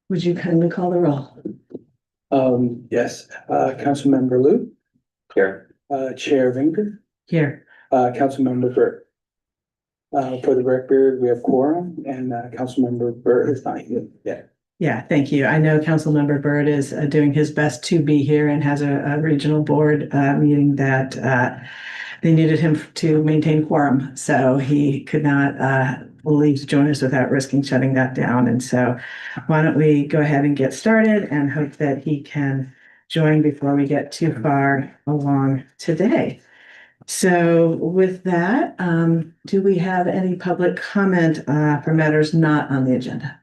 Would you kindly call the roll? Yes, Councilmember Lou, Here. Chair Vinger, Here. Councilmember Burt. For the record, we have quorum and Councilmember Burt is not here yet. Yeah, thank you. I know Councilmember Byrd is doing his best to be here and has a regional board meeting that they needed him to maintain quorum. So he could not leave to join us without risking shutting that down. And so why don't we go ahead and get started and hope that he can join before we get too far along today. So with that, do we have any public comment for matters not on the agenda?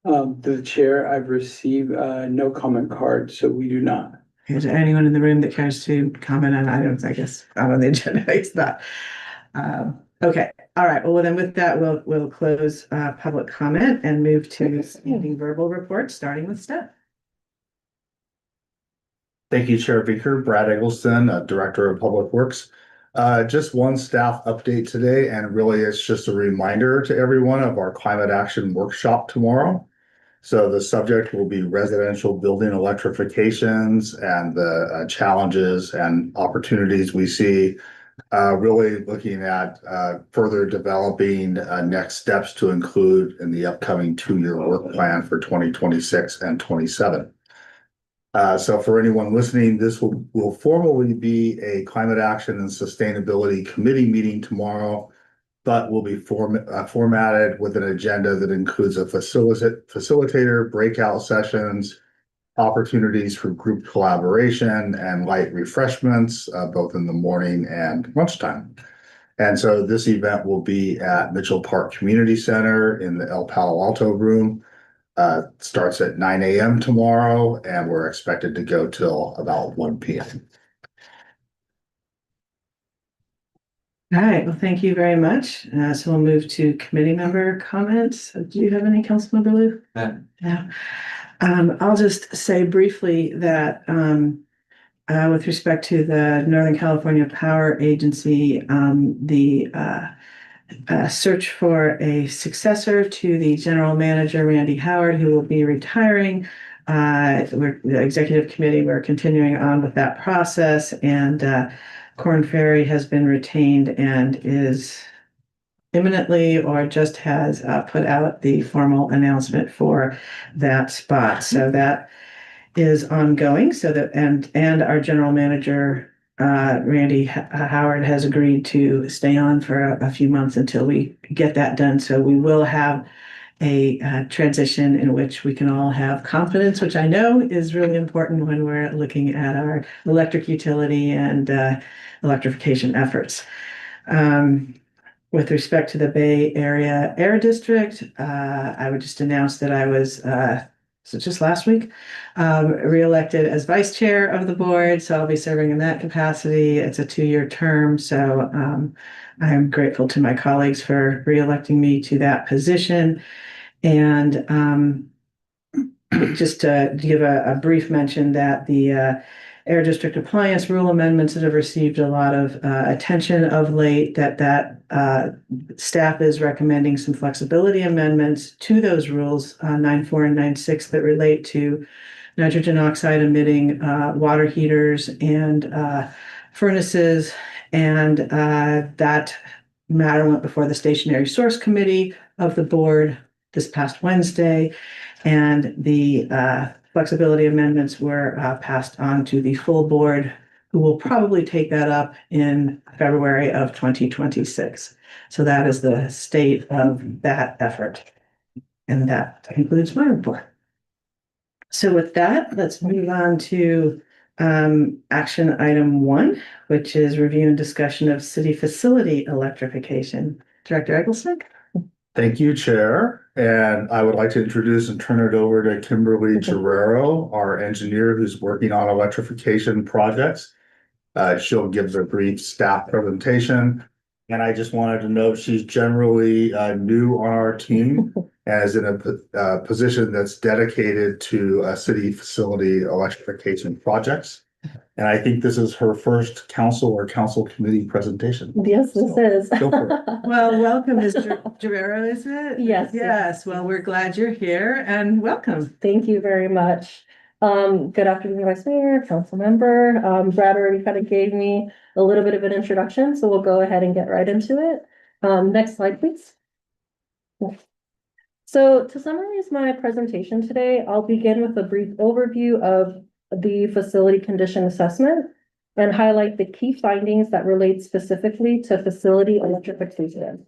To the chair, I've received no comment card, so we do not. Is there anyone in the room that cares to comment on items, I guess, not on the agenda? It's not. Okay, all right. Well, then with that, we'll close public comment and move to standing verbal reports, starting with Steph. Thank you, Chair Beaker. Brad Eggleston, Director of Public Works. Just one staff update today, and really it's just a reminder to everyone of our climate action workshop tomorrow. So the subject will be residential building electrifications and the challenges and opportunities we see, really looking at further developing next steps to include in the upcoming 2-year work plan for 2026 and 27. So for anyone listening, this will formally be a climate action and sustainability committee meeting tomorrow, but will be formatted with an agenda that includes a facilitator, breakout sessions, opportunities for group collaboration, and light refreshments, both in the morning and lunchtime. And so this event will be at Mitchell Park Community Center in the El Palo Alto room. Starts at 9 a.m. tomorrow, and we're expected to go till about 1 p.m. All right, well, thank you very much. So we'll move to committee member comments. Do you have any, Councilmember Lou? No. I'll just say briefly that with respect to the Northern California Power Agency, the search for a successor to the general manager, Randy Howard, who will be retiring. The executive committee, we're continuing on with that process, and Korn Ferry has been retained and is imminently or just has put out the formal announcement for that spot. So that is ongoing. So that and our general manager, Randy Howard, has agreed to stay on for a few months until we get that done. So we will have a transition in which we can all have confidence, which I know is really important when we're looking at our electric utility and electrification efforts. With respect to the Bay Area Air District, I would just announce that I was, so just last week, reelected as vice chair of the board. So I'll be serving in that capacity. It's a 2-year term. So I'm grateful to my colleagues for reelecting me to that position. And just to give a brief mention that the Air District Appliance rule amendments that have received a lot of attention of late, that staff is recommending some flexibility amendments to those rules, 9.4 and 9.6, that relate to nitrogen oxide emitting water heaters and furnaces. And that matter went before the Stationary Source Committee of the board this past Wednesday, and the flexibility amendments were passed on to the full board, who will probably take that up in February of 2026. So that is the state of that effort. And that concludes my report. So with that, let's move on to action item 1, which is review and discussion of city facility electrification. Director Eggleston? Thank you, Chair. And I would like to introduce and turn it over to Kimberly Guerrero, our engineer who's working on electrification projects. She'll give a brief staff presentation. And I just wanted to note she's generally new on our team and is in a position that's dedicated to city facility electrification projects. And I think this is her first council or council committee presentation. Yes, this is. Go for Well, welcome, Mr. Guerrero, is it? Yes. Yes, well, we're glad you're here and welcome. Thank you very much. Good afternoon, Vice Mayor, council member. Brad already kind of gave me a little bit of an introduction, so we'll go ahead and get right into it. Next slide, please. So to summarize my presentation today, I'll begin with a brief overview of the facility condition assessment and highlight the key findings that relate specifically to facility electrification.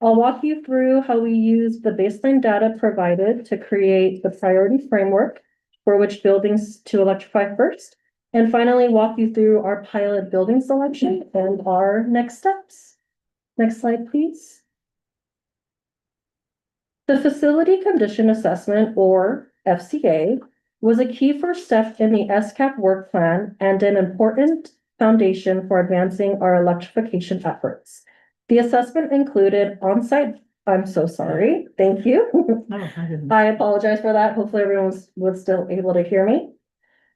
I'll walk you through how we use the baseline data provided to create the priority framework for which buildings to electrify first, and finally walk you through our pilot building selection and our next steps. Next slide, please. The Facility Condition Assessment, or FCA, was a key first step in the SCAP work plan and an important foundation for advancing our electrification efforts. The assessment included on-site, I'm so sorry, thank you. Oh, I didn't. I apologize for that. Hopefully everyone was still able to hear me.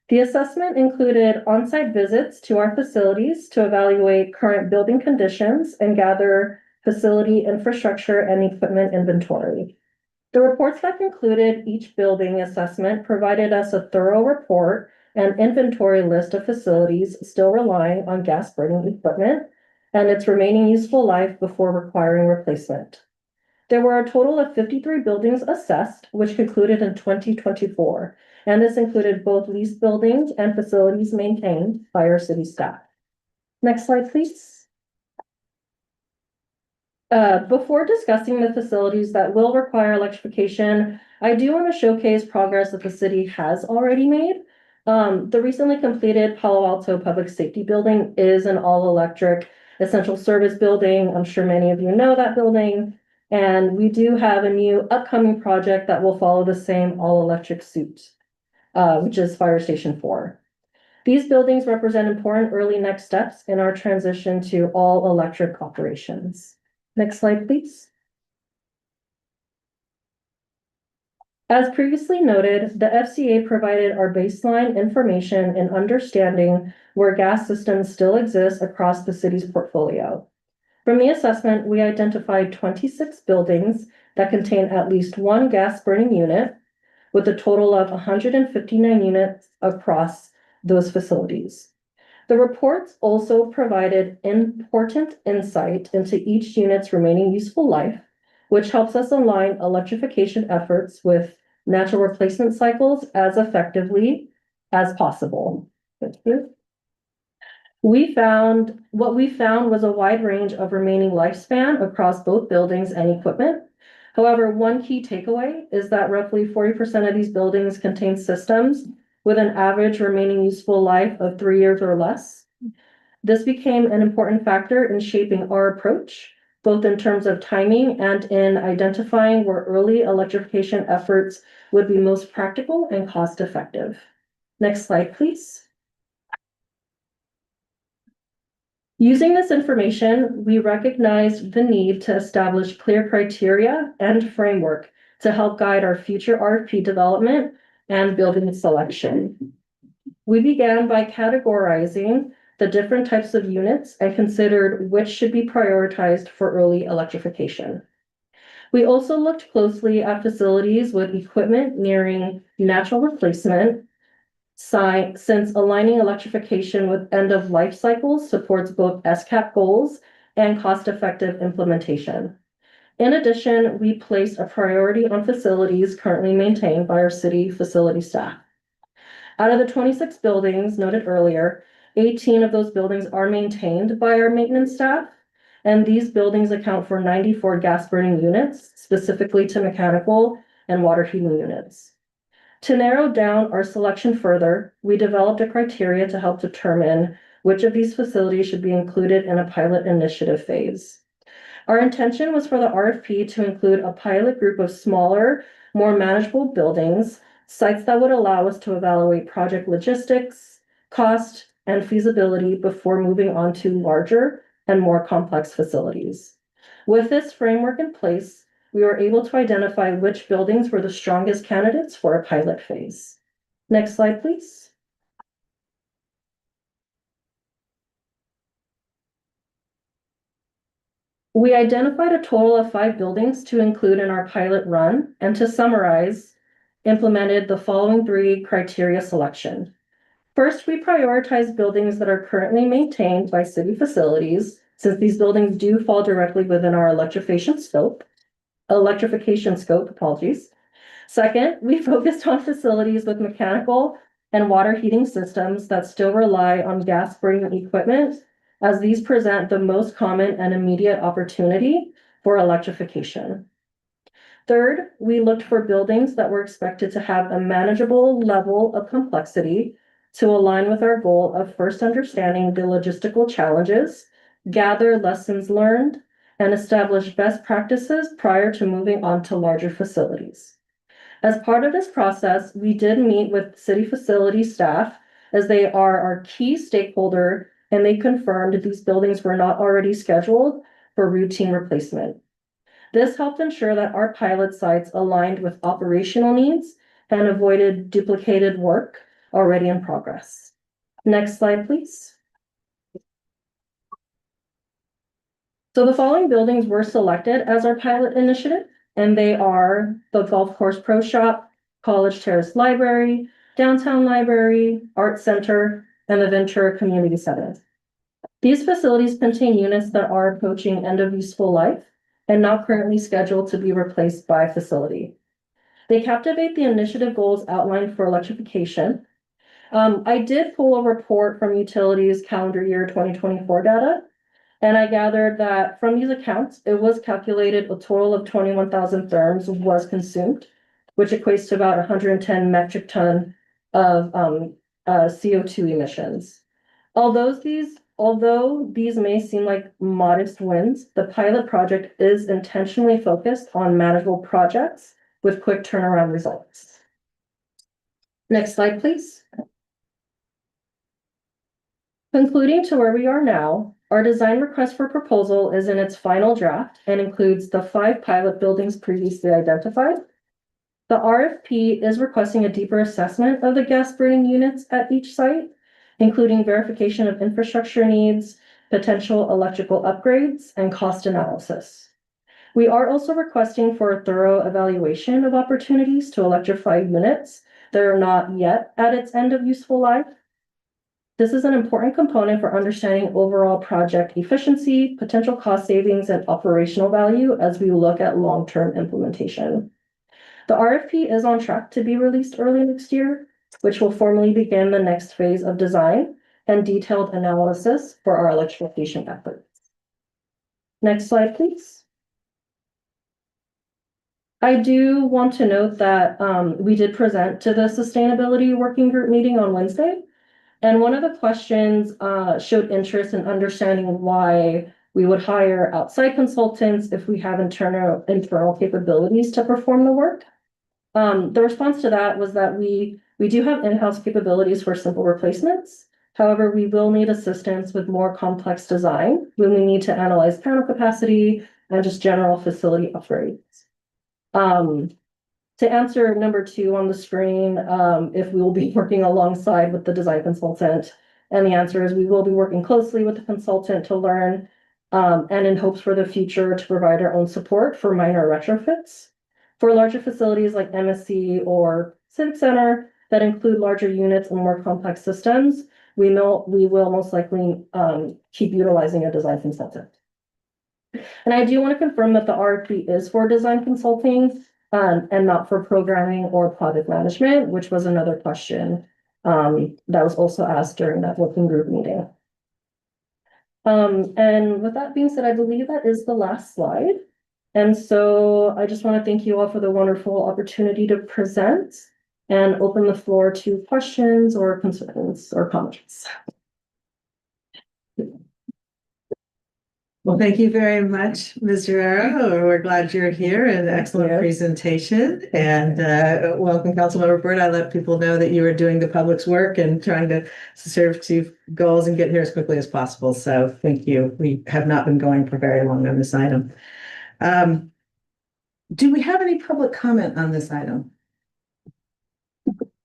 The assessment included on-site visits to our facilities to evaluate current building conditions and gather facility infrastructure and equipment inventory. The reports that concluded each building assessment provided us a thorough report and inventory list of facilities still relying on gas burning equipment and its remaining useful life before requiring replacement. There were a total of 53 buildings assessed, which concluded in 2024, and this included both leased buildings and facilities maintained by our city staff. Next slide, please. Before discussing the facilities that will require electrification, I do want to showcase progress that the city has already made. The recently completed Palo Alto Public Safety Building is an all-electric essential service building. I'm sure many of you know that building. And we do have a new upcoming project that will follow the same all-electric suit, which is Fire Station 4. These buildings represent important early next steps in our transition to all-electric operations. Next slide, please. As previously noted, the FCA provided our baseline information in understanding where gas systems still exist across the city's portfolio. From the assessment, we identified 26 buildings that contain at least one gas burning unit, with a total of 159 units across those facilities. The reports also provided important insight into each unit's remaining useful life, which helps us align electrification efforts with natural replacement cycles as effectively as possible. Thank you. What we found was a wide range of remaining lifespan across both buildings and equipment. However, one key takeaway is that roughly 40% of these buildings contain systems with an average remaining useful life of 3 years or less. This became an important factor in shaping our approach, both in terms of timing and in identifying where early electrification efforts would be most practical and cost effective. Next slide, please. Using this information, we recognized the need to establish clear criteria and framework to help guide our future RFP development and building selection. We began by categorizing the different types of units and considered which should be prioritized for early electrification. We also looked closely at facilities with equipment nearing natural replacement, since aligning electrification with end-of-life cycles supports both SCAP goals and cost-effective implementation. In addition, we placed a priority on facilities currently maintained by our city facility staff. Out of the 26 buildings noted earlier, 18 of those buildings are maintained by our maintenance staff, and these buildings account for 94 gas burning units, specifically to mechanical and water heating units. To narrow down our selection further, we developed a criteria to help determine which of these facilities should be included in a pilot initiative phase. Our intention was for the RFP to include a pilot group of smaller, more manageable buildings, sites that would allow us to evaluate project logistics, cost, and feasibility before moving on to larger and more complex facilities. With this framework in place, we were able to identify which buildings were the strongest candidates for a pilot phase. Next slide, please. We identified a total of 5 buildings to include in our pilot run, and to summarize, implemented the following 3 criteria selection. First, we prioritize buildings that are currently maintained by city facilities, since these buildings do fall directly within our electrification scope, apologies. Second, we focused on facilities with mechanical and water heating systems that still rely on gas burning equipment, as these present the most common and immediate opportunity for electrification. Third, we looked for buildings that were expected to have a manageable level of complexity to align with our goal of first understanding the logistical challenges, gather lessons learned, and establish best practices prior to moving on to larger facilities. As part of this process, we did meet with city facility staff, as they are our key stakeholder, and they confirmed these buildings were not already scheduled for routine replacement. This helped ensure that our pilot sites aligned with operational needs and avoided duplicated work already in progress. Next slide, please. So the following buildings were selected as our pilot initiative, and they are the Golf Course Pro Shop, College Terrace Library, Downtown Library, Art Center, and the Ventura Community Center. These facilities contain units that are approaching end of useful life and not currently scheduled to be replaced by a facility. They captivate the initiative goals outlined for electrification. I did pull a report from utilities calendar year 2024 data, and I gathered that from these accounts, it was calculated a total of 21,000 therms was consumed, which equates to about 110 metric ton of CO2 emissions. Although these may seem like modest wins, the pilot project is intentionally focused on manageable projects with quick turnaround results. Next slide, please. Concluding to where we are now, our design request for proposal is in its final draft and includes the 5 pilot buildings previously identified. The RFP is requesting a deeper assessment of the gas burning units at each site, including verification of infrastructure needs, potential electrical upgrades, and cost analysis. We are also requesting for a thorough evaluation of opportunities to electrify units that are not yet at its end of useful life. This is an important component for understanding overall project efficiency, potential cost savings, and operational value as we look at long-term implementation. The RFP is on track to be released early next year, which will formally begin the next phase of design and detailed analysis for our electrification efforts. Next slide, please. I do want to note that we did present to the Sustainability Working Group meeting on Wednesday. And one of the questions showed interest in understanding why we would hire outside consultants if we have internal capabilities to perform the work. The response to that was that we do have in-house capabilities for simple replacements. However, we will need assistance with more complex design when we need to analyze panel capacity and just general facility upgrades. To answer number 2 on the screen, if we will be working alongside with the design consultant, and the answer is we will be working closely with the consultant to learn, and in hopes for the future to provide our own support for minor retrofits. For larger facilities like MSC or Civic Center that include larger units and more complex systems, we will most likely keep utilizing a design consultant. And I do want to confirm that the RFP is for design consulting and not for programming or project management, which was another question that was also asked during that working group meeting. And with that being said, I believe that is the last slide. And so I just want to thank you all for the wonderful opportunity to present and open the floor to questions or concerns or comments. Well, thank you very much, Ms. Guerrero. We're glad you're here, and excellent presentation. And welcome, Councilmember Byrd. I let people know that you were doing the public's work and trying to serve 2 goals and get here as quickly as possible. So thank you. We have not been going for very long on this item. Do we have any public comment on this item?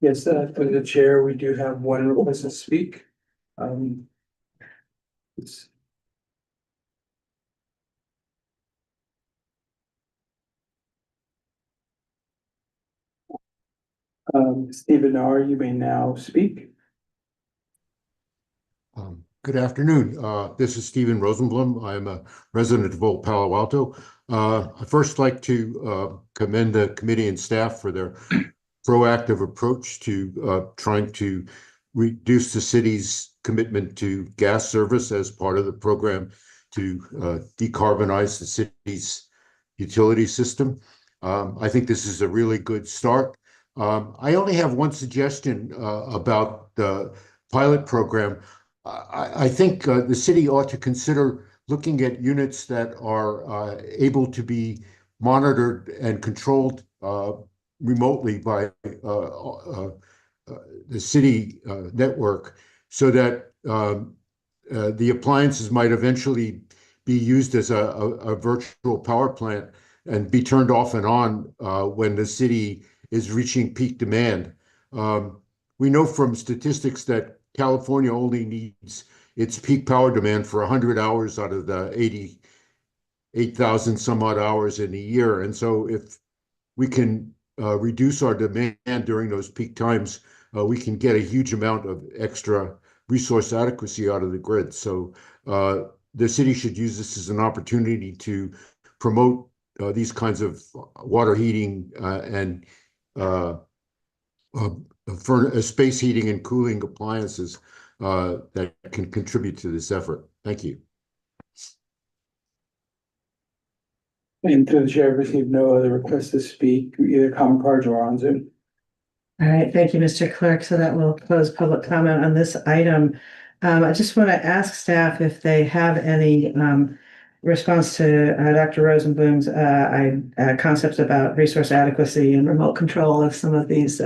Yes, through the chair, we do have one request to speak. Stephen R., you may now speak. Good afternoon. This is Stephen Rosenblum. I'm a resident of Old Palo Alto. I'd first like to commend the committee and staff for their proactive approach to trying to reduce the city's commitment to gas service as part of the program to decarbonize the city's utility system. I think this is a really good start. I only have one suggestion about the pilot program. I think the city ought to consider looking at units that are able to be monitored and controlled remotely by the city network, so that the appliances might eventually be used as a virtual power plant and be turned off and on when the city is reaching peak demand. We know from statistics that California only needs its peak power demand for 100 hours out of the 88,000 some odd hours in a year. And so if we can reduce our demand during those peak times, we can get a huge amount of extra resource adequacy out of the grid. So the city should use this as an opportunity to promote these kinds of water heating and for space heating and cooling appliances that can contribute to this effort. Thank you. And through the chair, I've received no other requests to speak, either common cards or on Zoom. All right, thank you, Mr. Clerk. So that will close public comment on this item. I just want to ask staff if they have any response to Dr. Rosenblum's concepts about resource adequacy and remote control of some of these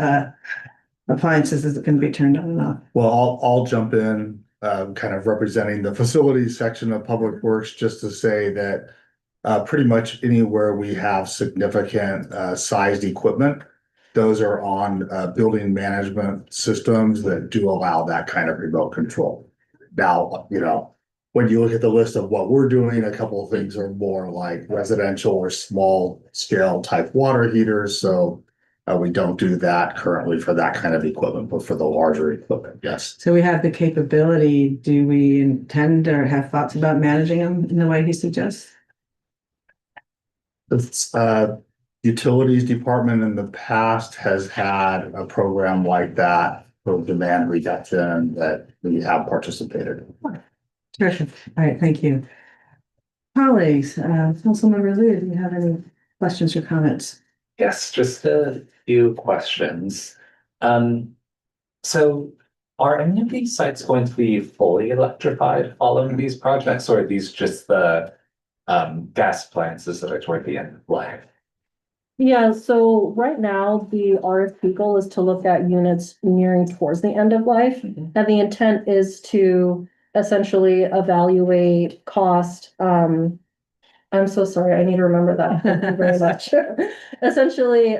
appliances that can be turned on and off. Well, I'll jump in, kind of representing the facilities section of Public Works, just to say that pretty much anywhere we have significant sized equipment, those are on building management systems that do allow that kind of remote control. Now, when you look at the list of what we're doing, a couple of things are more like residential or small scale type water heaters. So we don't do that currently for that kind of equipment, but for the larger equipment, yes. So we have the capability. Do we intend or have thoughts about managing them in the way he suggests? The utilities department in the past has had a program like that for demand reduction that we have participated in. Terrific. All right, thank you. Colleagues, Councilmember Liu, do you have any questions or comments? Yes, just a few questions. So are any of these sites going to be fully electrified following these projects, or are these just the gas appliances that are toward the end of life? Yeah, so right now, the RFP goal is to look at units nearing towards the end of life. And the intent is to essentially evaluate cost. I'm so sorry, I need to remember that. Thank you very much. Essentially,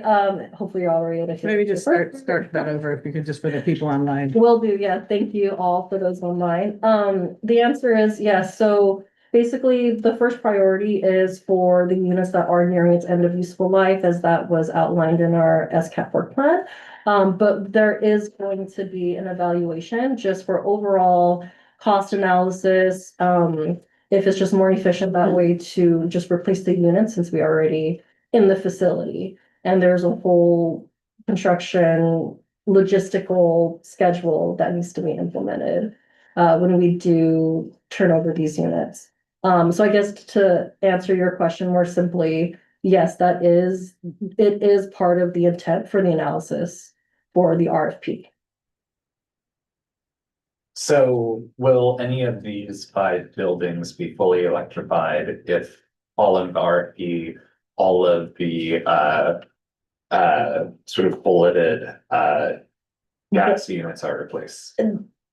hopefully you're all ready to. Maybe just start that over if you could just put the people online. Will do, yeah. Thank you all for those online. The answer is yes. So basically, the first priority is for the units that are nearing its end of useful life, as that was outlined in our SCAP work plan. But there is going to be an evaluation just for overall cost analysis. If it's just more efficient that way to just replace the unit since we are already in the facility. And there's a whole construction logistical schedule that needs to be implemented when we do turn over these units. So I guess to answer your question more simply, yes, it is part of the intent for the analysis for the RFP. So will any of these 5 buildings be fully electrified if all of the RFP, all of the sort of bulleted gas units are replaced?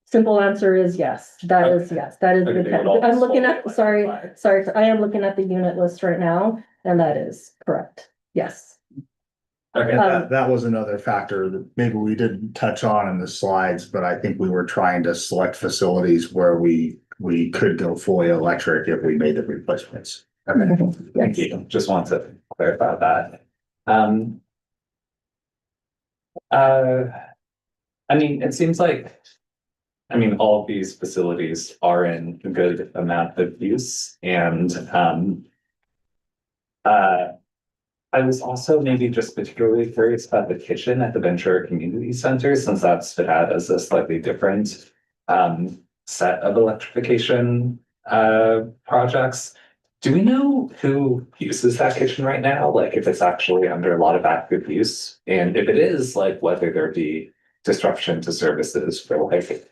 Simple answer is yes. That is yes. That is the Okay, intent. well, I'm looking at, fully sorry, electrified. I am looking at the unit list right now, and that is correct. Yes. Okay. That was another factor that maybe we didn't touch on in the slides, but I think we were trying to select facilities where we could go fully electric if we made the replacements. Okay, thank you. Just want to clarify that. Uh, I mean, it seems like, all of these facilities are in a good amount of use and, uh, I was also maybe just particularly curious about the kitchen at the Ventura Community Center, since that's been had as a slightly different, set of electrification, projects. Do we know who uses that kitchen right now? Like if it's actually under a lot of active use? And if it is, like whether there be disruption to services for like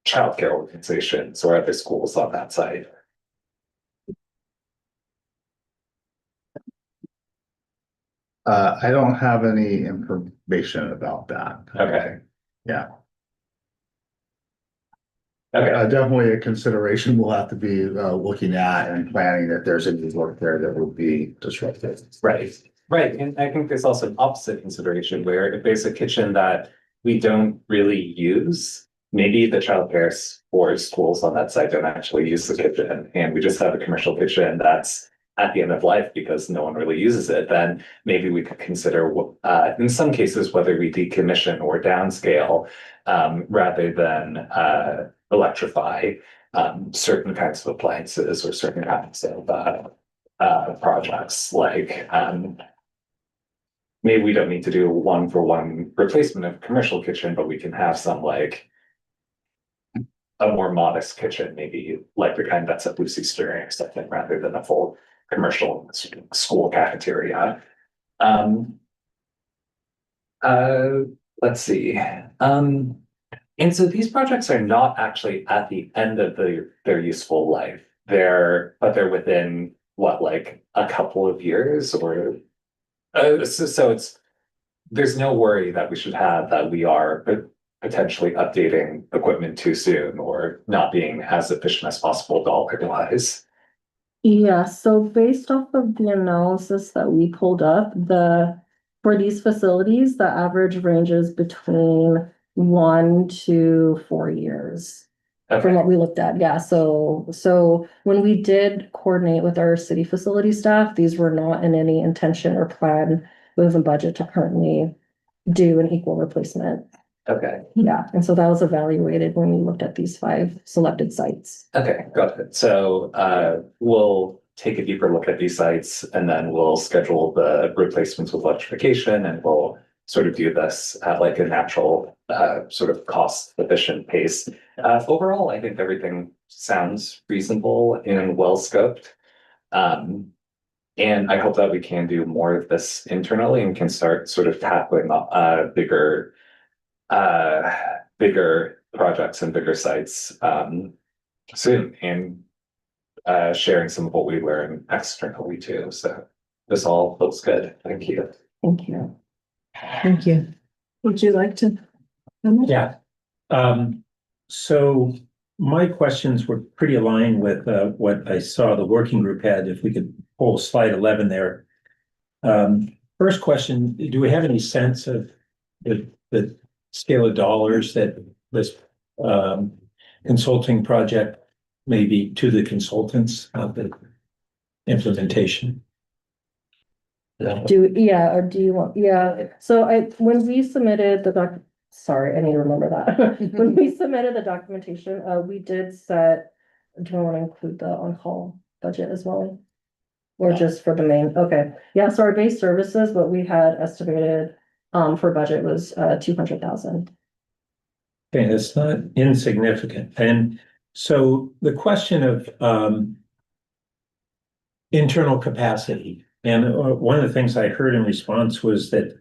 childcare organizations or other schools on that site? I don't have any information about that. Okay. Yeah, Okay, definitely a consideration we'll have to be looking at and planning if there's any work there that would be disruptive. right, right. And I think there's also an opposite consideration where if there's a kitchen that we don't really use, maybe the childcare or schools on that site don't actually use the kitchen, and we just have a commercial kitchen that's at the end of life because no one really uses it, then maybe we could consider, in some cases, whether we decommission or downscale, rather than, electrify, certain kinds of appliances or certain kinds of, projects, like, maybe we don't need to do a one-for-one replacement of commercial kitchen, but we can have some like a more modest kitchen, maybe like the kind that's at Lucy's Stirring or something, rather than a full commercial school cafeteria. Um, uh, let's see. And so these projects are not actually at the end of their useful life. But they're within what, like a couple of years, or so it's, there's no worry that we should have that we are potentially updating equipment too soon or not being as efficient as possible dollar wise. Yeah, so based off of the analysis that we pulled up, for these facilities, the average ranges between 1 to 4 years. From Okay, what we looked at, yeah, so when we did coordinate with our city facility staff, these were not in any intention or plan within budget to currently do an equal replacement. okay, Yeah, and so that was evaluated when we looked at these 5 selected sites. okay, got it. So we'll take a deeper look at these sites and then we'll schedule the replacements with electrification, and we'll sort of do this at like a natural sort of cost efficient pace. Overall, I think everything sounds reasonable and well scoped. And I hope that we can do more of this internally and can start sort of tackling bigger projects and bigger sites soon, and sharing some of what we learn externally too. So this all looks good. Thank you. Thank you. Thank you. Would you like to? Yeah. So my questions were pretty aligned with what I saw the working group had. If we could pull slide 11 there. First question, do we have any sense of the scale of dollars that this consulting project may be to the consultants of the implementation? Do you want, so when we submitted sorry, I need to remember that. When we submitted the documentation, we did set, do I want to include the on-call budget as well? Or just for the main, okay, yeah, so our base services, what we had estimated for budget was 200,000. Okay, that's not insignificant. And so the question of internal capacity, and one of the things I heard in response was that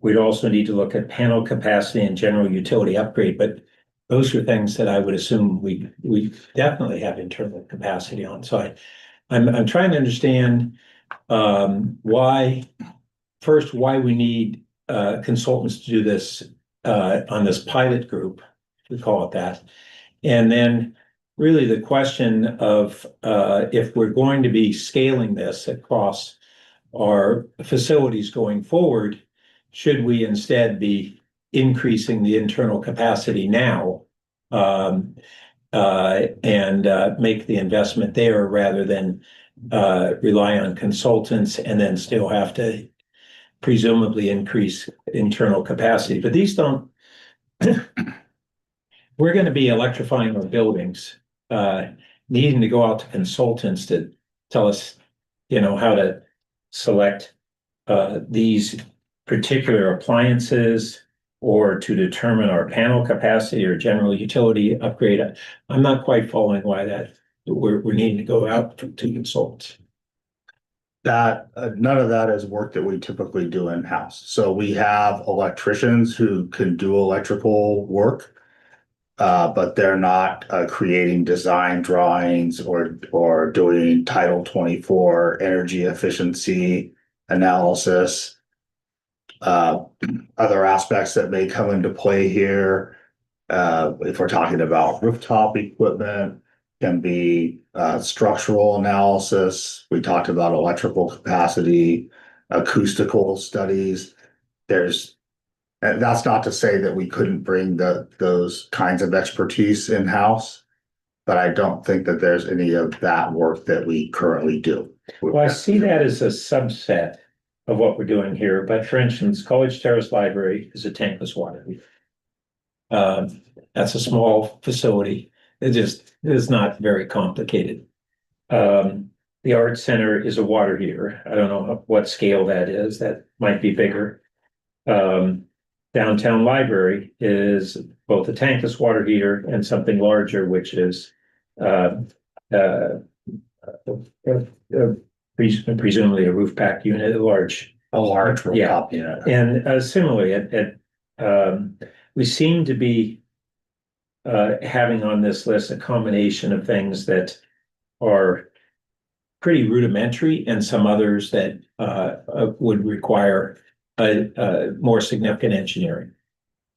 we'd also need to look at panel capacity and general utility upgrade, but those are things that I would assume we definitely have internal capacity on. So I'm trying to understand why we need consultants to do this on this pilot group, we call it that. And then really the question of if we're going to be scaling this across our facilities going forward, should we instead be increasing the internal capacity now and make the investment there rather than rely on consultants and then still have to presumably increase internal capacity, but these don't. We're going to be electrifying our buildings, needing to go out to consultants to tell us, how to select these particular appliances or to determine our panel capacity or general utility upgrade. I'm not quite following why that we're needing to go out to consultants. That none of that is work that we typically do in-house. So we have electricians who can do electrical work, but they're not creating design drawings or doing Title 24 energy efficiency analysis. Other aspects that may come into play here, if we're talking about rooftop equipment, can be structural analysis. We talked about electrical capacity, acoustical studies. And that's not to say that we couldn't bring those kinds of expertise in-house, but I don't think that there's any of that work that we currently do. Well, I see that as a subset of what we're doing here, but for instance, College Terrace Library is a tankless water heater. That's a small facility. It just is not very complicated. The Art Center is a water heater. I don't know what scale that is. That might be bigger. Downtown Library is both a tankless water heater and something larger, which is presumably a roof pack unit, a large rooftop unit. And similarly, we seem to be having on this list a combination of things that are pretty rudimentary and some others that would require a more significant engineering.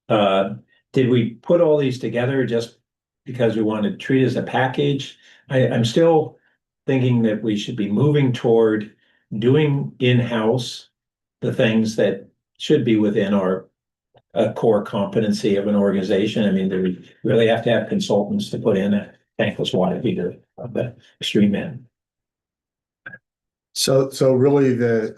Did we put all these together just because we wanted to treat it as a package? I'm still thinking that we should be moving toward doing in-house the things that should be within our core competency of an organization. I mean, do we really have to have consultants to put in a tankless water heater of the extreme end? So really the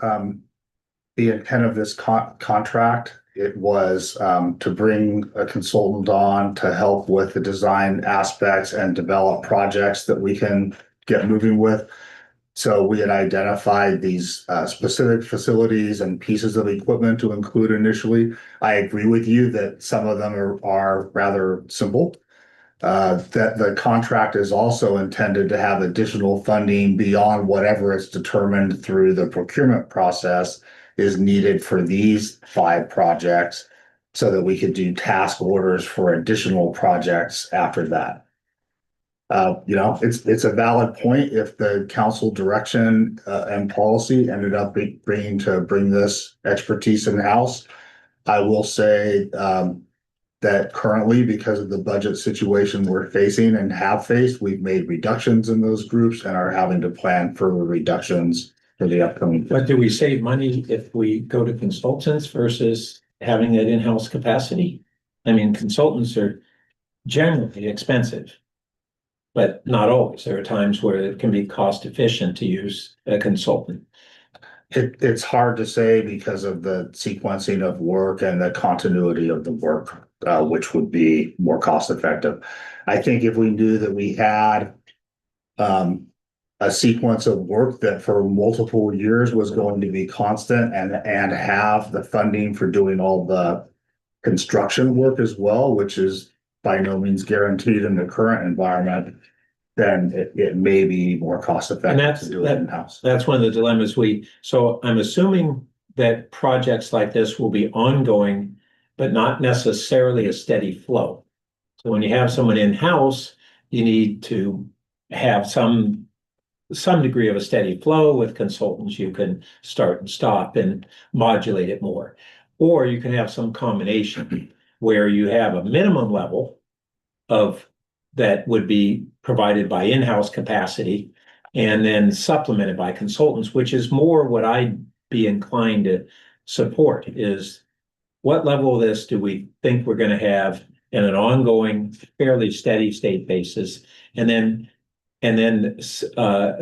intent of this contract, it was to bring a consultant on to help with the design aspects and develop projects that we can get moving with. So we had identified these specific facilities and pieces of equipment to include initially. I agree with you that some of them are rather simple. That the contract is also intended to have additional funding beyond whatever is determined through the procurement process is needed for these 5 projects so that we could do task orders for additional projects after that. It's a valid point if the council direction and policy ended up bring this expertise in-house. I will say that currently, because of the budget situation we're facing and have faced, we've made reductions in those groups and are having to plan further reductions for the upcoming. But do we save money if we go to consultants versus having that in-house capacity? I mean, consultants are generally expensive, but not always. There are times where it can be cost efficient to use a consultant. It's hard to say because of the sequencing of work and the continuity of the work, which would be more cost effective. I think if we knew that we had a sequence of work that for multiple years was going to be constant and have the funding for doing all the construction work as well, which is by no means guaranteed in the current environment, then it may be more cost effective to do it in-house. That's one of the dilemmas so I'm assuming that projects like this will be ongoing, but not necessarily a steady flow. So when you have someone in-house, you need to have some degree of a steady flow. With consultants. You can start and stop and modulate it more. Or you can have some combination where you have a minimum level of that would be provided by in-house capacity and then supplemented by consultants, which is more what I'd be inclined to support. Is what level of this do we think we're going to have in an ongoing, fairly steady state basis, and then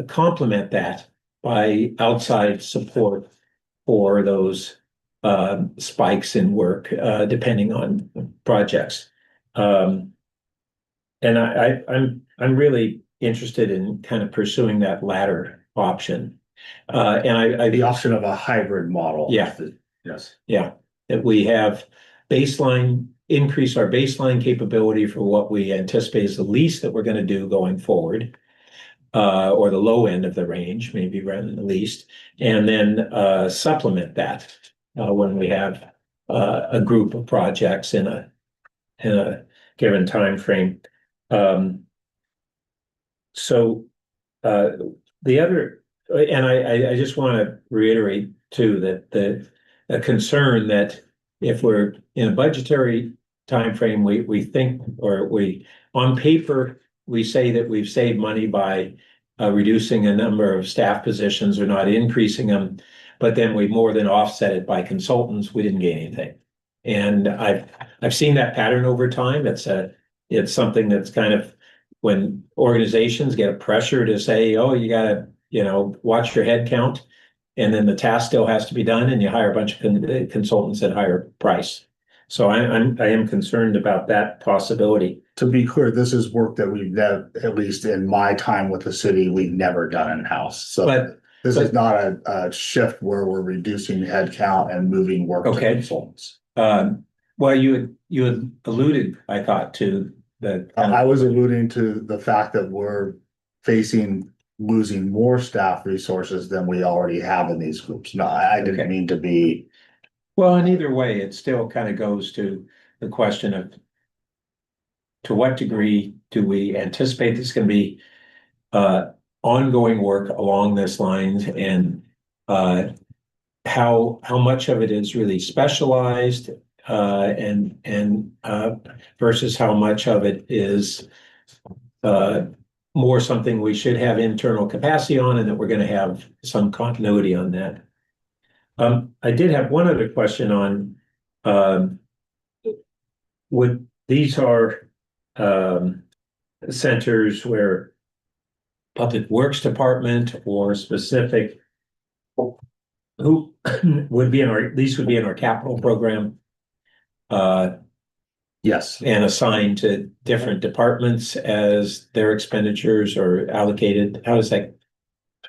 complement that by outside support for those spikes in work, depending on projects. And I'm really interested in kind of pursuing that latter option. And The option of a hybrid model. Yeah. Yes. Yeah, that we have increase our baseline capability for what we anticipate is the least that we're going to do going forward, or the low end of the range, maybe rather than the least, and then supplement that when we have a group of projects in a given time frame. So the other, and I just want to reiterate too that a concern that if we're in a budgetary timeframe, we think, or we on paper we say that we've saved money by reducing a number of staff positions or not increasing them, but then we more than offset it by consultants. We didn't gain anything, and I've seen that pattern over time. It's something that's kind of when organizations get a pressure to say, oh, you got to, watch your head count, and then the task still has to be done, and you hire a bunch of consultants at higher price. So I am concerned about that possibility. To be clear, this is work that we've never, at least in my time with the city, we've never done in-house. So this is not a shift where we're reducing headcount and moving work to consultants. Well, you had alluded, I thought, to the. I was alluding to the fact that we're losing more staff resources than we already have in these groups. No, I didn't mean to be. Well, in either way, it still kind of goes to the question of to what degree do we anticipate this is going to be ongoing work along this lines, and how much of it is really specialized and versus how much of it is more something we should have internal capacity on, and that we're going to have some continuity on that. I did have one other question on would these are centers where Public Works Department or specific who would be these would be in our capital program. Yes. And assigned to different departments as their expenditures are allocated. How does that?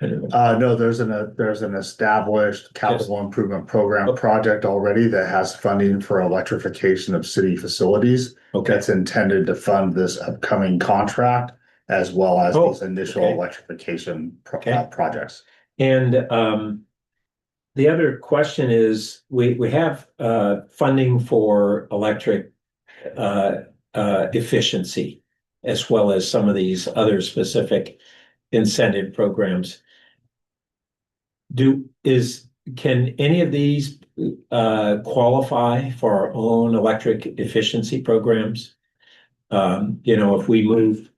No, there's an established capital improvement program project already that has funding for electrification of city facilities. Okay. That's intended to fund this upcoming contract as well as these initial electrification projects. And the other question is, we have funding for electric efficiency, as well as some of these other specific incentive programs. Can any of these qualify for our own electric efficiency programs? If we move,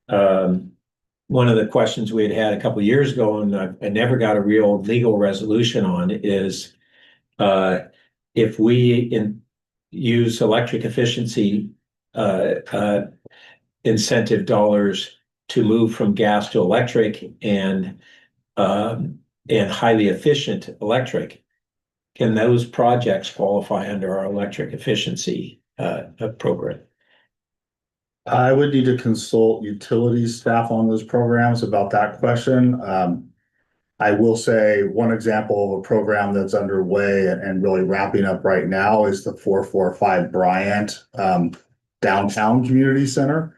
one of the questions we had a couple of years ago, and I never got a real legal resolution on, is if we use electric efficiency incentive dollars to move from gas to electric and highly efficient electric, can those projects qualify under our electric efficiency program? I would need to consult utilities staff on those programs about that question. I will say one example of a program that's underway and really wrapping up right now is the 445 Bryant Downtown Community Center,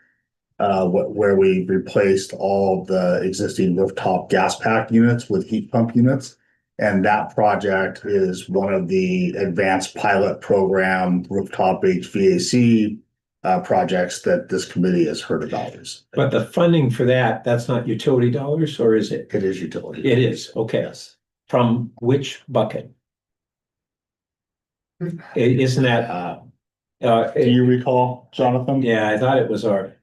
where we replaced all of the existing rooftop gas pack units with heat pump units. And that project is one of the advanced pilot program rooftop HVAC projects that this committee has heard about. But the funding for that's not utility dollars, or is it? It is utility. It is, okay. Yes. From which bucket? Isn't that? Do you recall, Jonathan? Yeah, I thought it was our.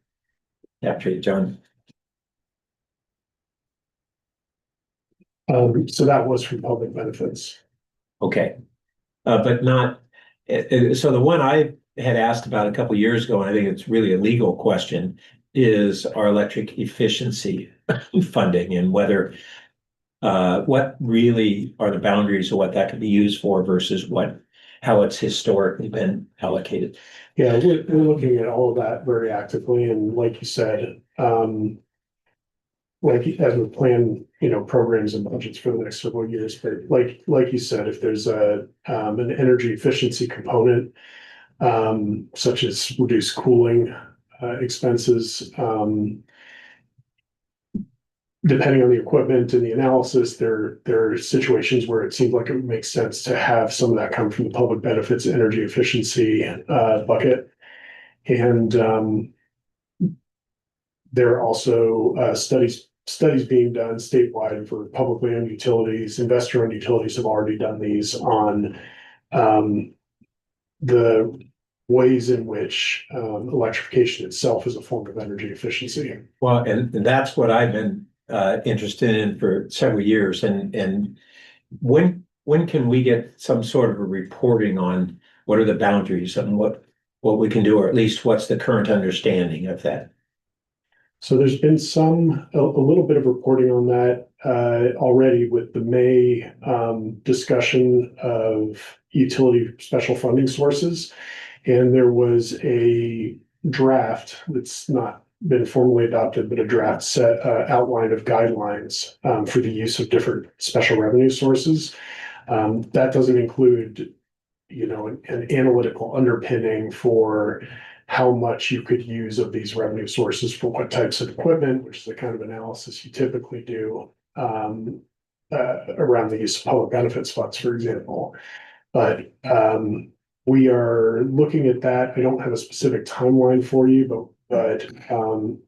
After you, John. So that was from public benefits. Okay, but not. So the one I had asked about a couple of years ago, and I think it's really a legal question, is our electric efficiency funding, and whether what really are the boundaries of what that could be used for versus how it's historically been allocated? Yeah, we're looking at all of that very actively, and like you said, like as we plan, programs and budgets for the next several years, but like you said, if there's an energy efficiency component, such as reduced cooling expenses, depending on the equipment and the analysis, there are situations where it seems like it would make sense to have some of that come from the public benefits energy efficiency bucket. And there are also studies being done statewide for publicly owned utilities. Investor-owned utilities have already done these on the ways in which electrification itself is a form of energy efficiency. Well, and that's what I've been interested in for several years. And when can we get some sort of a reporting on what are the boundaries and what we can do, or at least what's the current understanding of that? So there's been a little bit of reporting on that already with the May discussion of utility special funding sources. And there was a draft that's not been formally adopted, but a draft set outline of guidelines for the use of different special revenue sources. That doesn't include, an analytical underpinning for how much you could use of these revenue sources for what types of equipment, which is the kind of analysis you typically do around the use of public benefits funds, for example. But we are looking at that. I don't have a specific timeline for you, but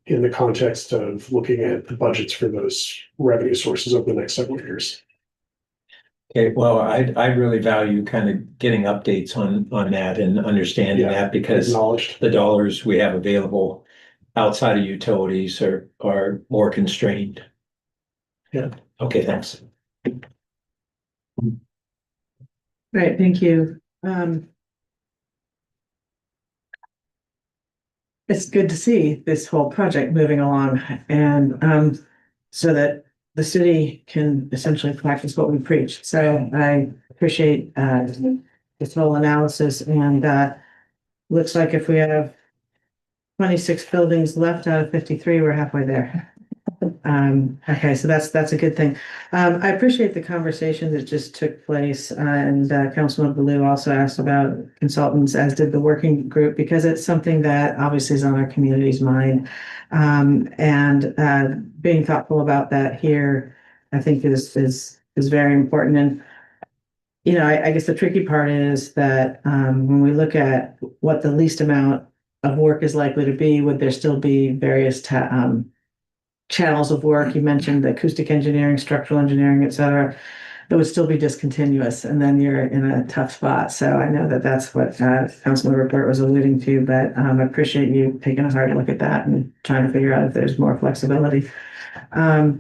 in the context of looking at the budgets for those revenue sources over the next several years. Okay, well, I really value kind of getting updates on that and understanding Yeah, that, because Acknowledged. the dollars we have available outside of utilities are more constrained. Yeah. Okay, thanks. Right, thank you. It's good to see this whole project moving along, and so that the city can essentially practice what we preach. So I appreciate this whole analysis, and looks like if we have 26 buildings left out of 53, we're halfway there. Okay, so that's a good thing. I appreciate the conversation that just took place, and Councilman Baloo also asked about consultants, as did the working group, because it's something that obviously is on our community's mind. And being thoughtful about that here, I think is very important. And I guess the tricky part is that when we look at what the least amount of work is likely to be, would there still be various channels of work? You mentioned the acoustic engineering, structural engineering, et cetera, that would still be discontinuous, and then you're in a tough spot. So I know that that's what Councilman Rupert was alluding to, but I appreciate you taking a hard look at that and trying to figure out if there's more flexibility. I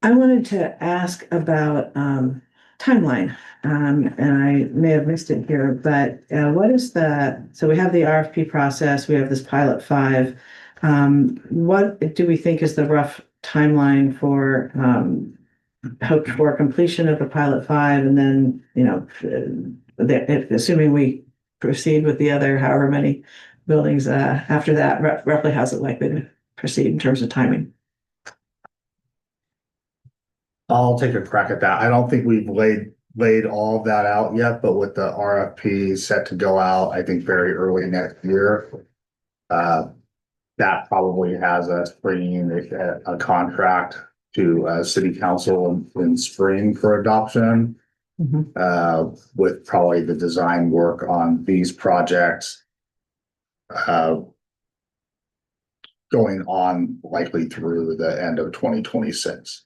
wanted to ask about timeline, and I may have missed it here, but so we have the RFP process, we have this pilot 5. What do we think is the rough timeline for hoped for completion of the pilot 5, and then assuming we proceed with the other however many buildings after that, roughly how's it likely to proceed in terms of timing? I'll take a crack at that. I don't think we've laid all of that out yet, but with the RFP set to go out, I think very early next year, that probably has us bringing a contract to city council in spring for adoption. Mm-hmm. With probably the design work on these projects going on likely through the end of 2026.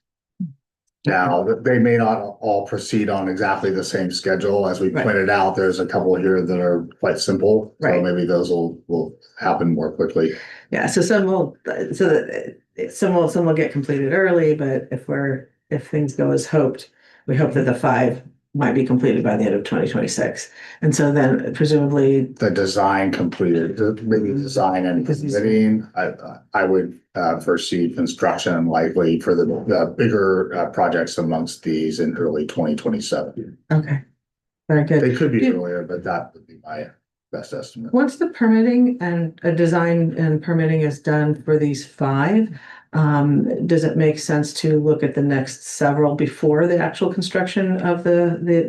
Now, they may not all proceed on exactly the same schedule. As we pointed out, there's a couple here that are quite simple. So maybe those will happen more quickly. Yeah, so some will get completed early, but if things go as hoped, we hope that the 5 might be completed by the end of 2026. And so then presumably, The design completed, maybe design and permitting, I would foresee construction likely for the bigger projects amongst these in early 2027. okay, very good. They could be Yeah. earlier, but that would be my best estimate. Once the permitting and a design and permitting is done for these 5, does it make sense to look at the next several before the actual construction of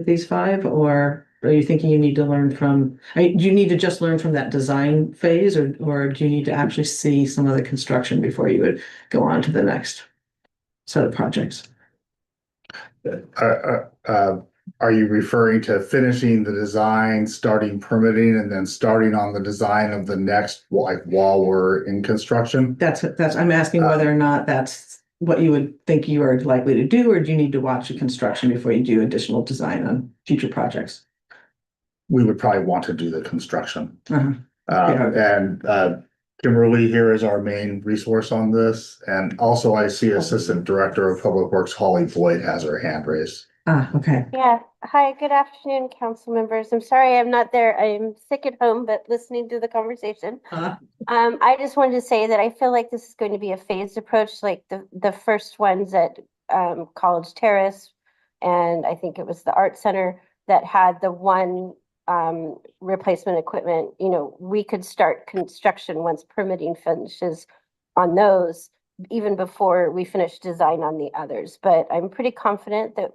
these 5? Or are you thinking you need to learn from, do you need to just learn from that design phase, or do you need to actually see some of the construction before you would go on to the next set of projects? Are you referring to finishing the design, starting permitting, and then starting on the design of the next, like while we're in construction? I'm asking whether or not that's what you would think you are likely to do, or do you need to watch the construction before you do additional design on future projects? We would probably want to do the construction. Uh-huh. And Kimberly here is our main resource on this. And also I see Assistant Director of Public Works, Holly Boyd, has her hand raised. Okay. Yeah. Hi, good afternoon, council members. I'm sorry I'm not there. I'm sick at home, but listening to the conversation. I just wanted to say that I feel like this is going to be a phased approach, like the first ones at College Terrace, and I think it was the Art Center that had the one replacement equipment. You know, we could start construction once permitting finishes on those, even before we finish design on the others. But I'm pretty confident that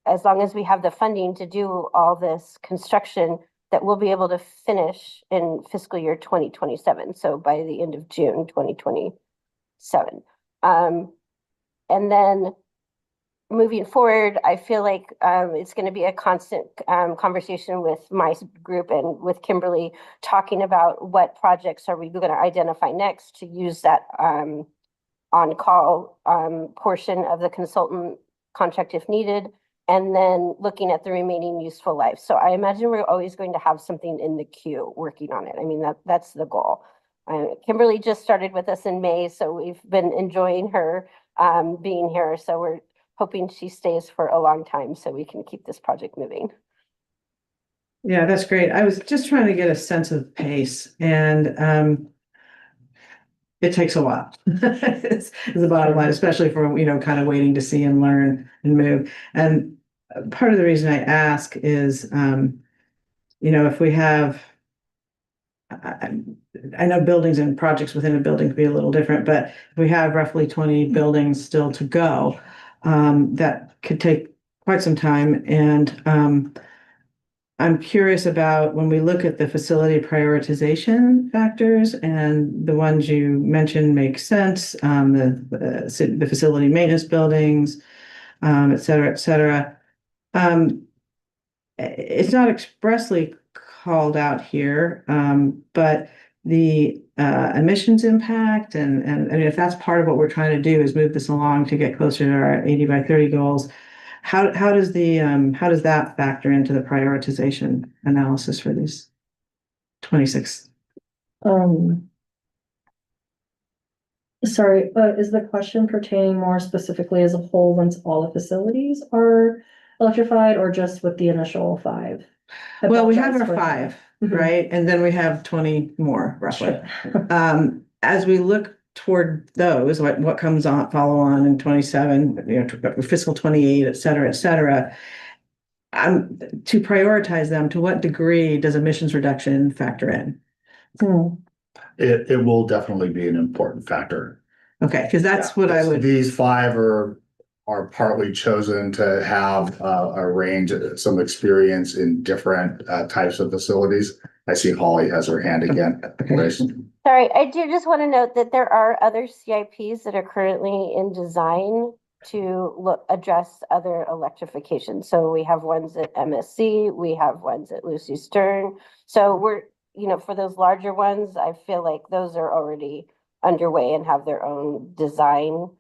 as long as we have the funding to do all this construction, that we'll be able to finish in fiscal year 2027. So by the end of June 2027. And then moving forward, I feel like it's going to be a constant conversation with my group and with Kimberly, talking about what projects are we going to identify next to use that on-call portion of the consultant contract if needed, and then looking at the remaining useful life. So I imagine we're always going to have something in the queue working on it. I mean, that's the goal. Kimberly just started with us in May, so we've been enjoying her being here. So we're hoping she stays for a long time so we can keep this project moving. Yeah, that's great. I was just trying to get a sense of pace, and it takes a while. It's the bottom line, especially for, kind of waiting to see and learn and move. And part of the reason I ask is, if we have, I know buildings and projects within a building can be a little different, but if we have roughly 20 buildings still to go, that could take quite some time. And I'm curious about when we look at the facility prioritization factors, and the ones you mentioned make sense, the facility maintenance buildings, et cetera, et cetera. It's not expressly called out here, but the emissions impact, and I mean, if that's part of what we're trying to do is move this along to get closer to our 80 by 30 goals, how does that factor into the prioritization analysis for these 26? Sorry, is the question pertaining more specifically as a whole once all the facilities are electrified, or just with the initial 5? Well, we have our 5, right? And then we have 20 more roughly. Sure. As we look toward those, what comes on, follow on in 27, fiscal 28, et cetera, et cetera. To prioritize them, to what degree does emissions reduction factor in? It will definitely be an important factor. Okay, because that's what I would. These 5 are partly chosen to have a range, some experience in different types of facilities. I see Holly has her hand again. Okay. Sorry, I do just want to note that there are other CIPs that are currently in design to address other electrifications. So we have ones at MSC, we have ones at Lucy Stern. So we're, for those larger ones, I feel like those are already underway and have their own design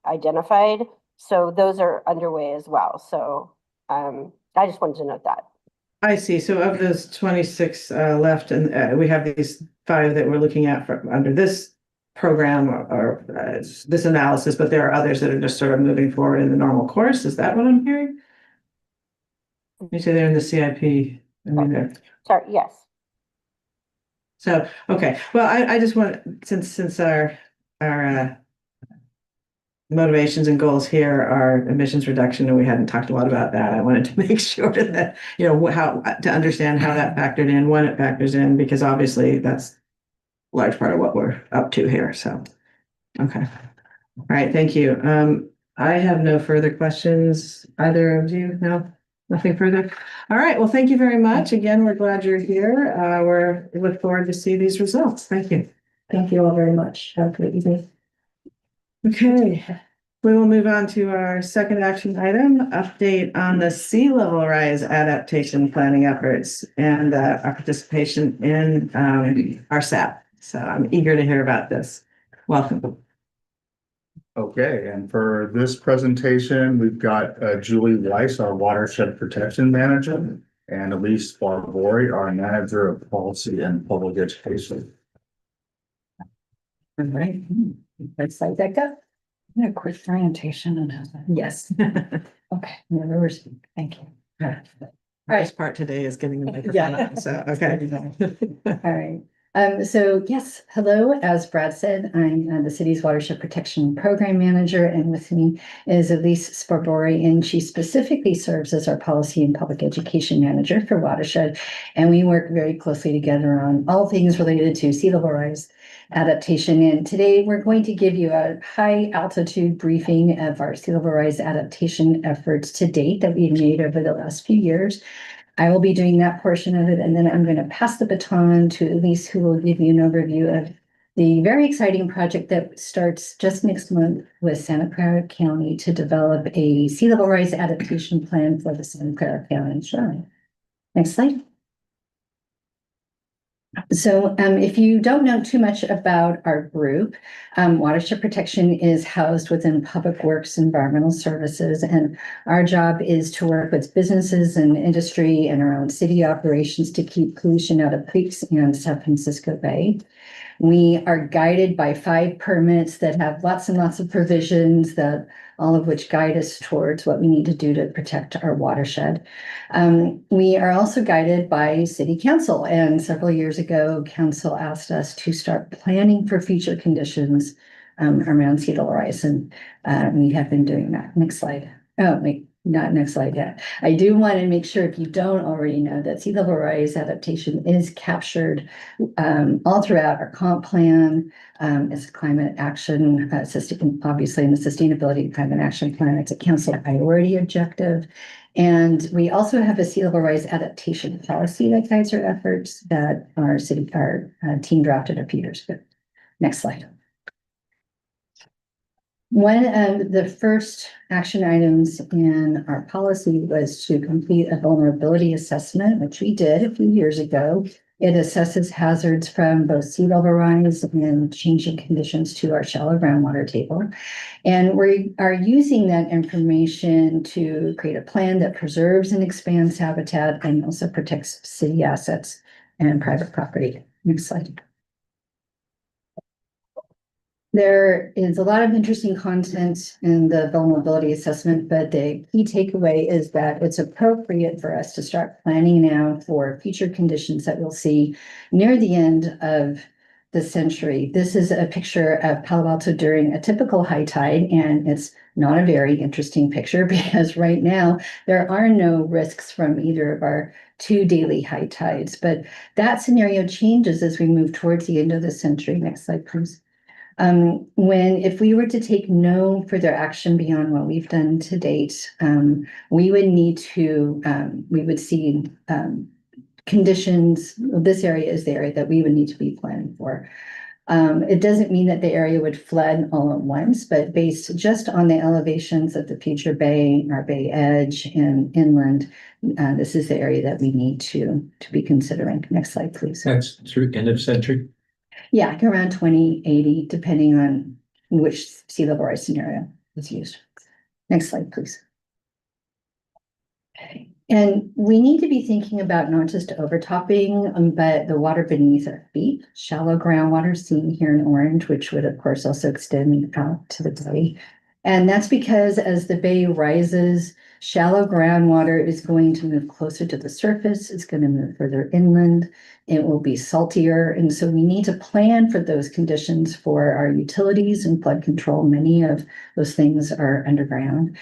identified. So those are underway as well. So I just wanted to note that. I see. So of those 26 left, and we have these 5 that we're looking at under this program or this analysis, but there are others that are just sort of moving forward in the normal course. Is that what I'm hearing? You say they're in the CIP. I mean, they're. Sorry, yes. So, okay, well, I just want, since our motivations and goals here are emissions reduction, and we hadn't talked a lot about that, I wanted to make sure that, you know, how to understand how that factored in, when it factors in, because obviously that's a large part of what we're up to here, so, okay. All right, thank you. I have no further questions. Either of you? No? Nothing further? All right, well, thank you very much. Again, we're glad you're here. We look forward to see these results. Thank you. Thank you all very much. Have a good evening. Okay, we will move on to our second action item, update on the sea level rise adaptation planning efforts and our participation in our SAP. So I'm eager to hear about this. Welcome. Okay, and for this presentation, we've got Julie Weiss, our watershed protection manager, and Elise Barbori, our manager of policy and public education. All right, let's let that go. A quick orientation and have that. Yes. Okay, never speak. Thank you. This part today is getting the microphone Yeah. on, so, okay. All right. So yes, hello, as Brad said, I'm the city's watershed protection program manager, and with me is Elise Sparbori, and she specifically serves as our policy and public education manager for watershed. And we work very closely together on all things related to sea level rise adaptation. And today we're going to give you a high altitude briefing of our sea level rise adaptation efforts to date that we've made over the last few years. I will be doing that portion of it, and then I'm going to pass the baton to Elise, who will give you an overview of the very exciting project that starts just next month with Santa Clara County to develop a sea level rise adaptation plan for the Santa Clara County shoreline. Next slide. So if you don't know too much about our group, watershed protection is housed within Public Works Environmental Services, and our job is to work with businesses and industry and our own city operations to keep pollution out of creeks and San Francisco Bay. We are guided by 5 permits that have lots and lots of provisions, that all of which guide us towards what we need to do to protect our watershed. We are also guided by City Council, and several years ago, Council asked us to start planning for future conditions around sea level rise, and we have been doing that. Next slide. Oh, wait. Not next slide yet. I do want to make sure, if you don't already know, that sea level rise adaptation is captured all throughout our comp plan. It's a climate action system, obviously in the sustainability climate action plan. It's a council priority objective. And we also have a sea level rise adaptation policy that guides our efforts that our team drafted a few years ago. Next slide. One of the first action items in our policy was to complete a vulnerability assessment, which we did a few years ago. It assesses hazards from both sea level rise and changing conditions to our shallow groundwater table. And we are using that information to create a plan that preserves and expands habitat and also protects city assets and private property. Next slide. There is a lot of interesting content in the vulnerability assessment, but the key takeaway is that it's appropriate for us to start planning now for future conditions that we'll see near the end of the century. This is a picture of Palo Alto during a typical high tide, and it's not a very interesting picture because right now there are no risks from either of our 2 daily high tides, but that scenario changes as we move towards the end of the century. Next slide, please. If we were to take no further action beyond what we've done to date, we would see conditions. This area is the area that we would need to be planning for. It doesn't mean that the area would flood all at once, but based just on the elevations of the future bay, our bay edge and inland, this is the area that we need to be considering. Next slide, please. That's through end of century. Yeah, around 2080, depending on which sea level rise scenario is used. Next slide, please. Okay. And we need to be thinking about not just overtopping, but the water beneath our feet, shallow groundwater seen here in orange, which would of course also extend out to the bay. And that's because as the bay rises, shallow groundwater is going to move closer to the surface. It's going to move further inland. It will be saltier. And so we need to plan for those conditions for our utilities and flood control. Many of those things are underground.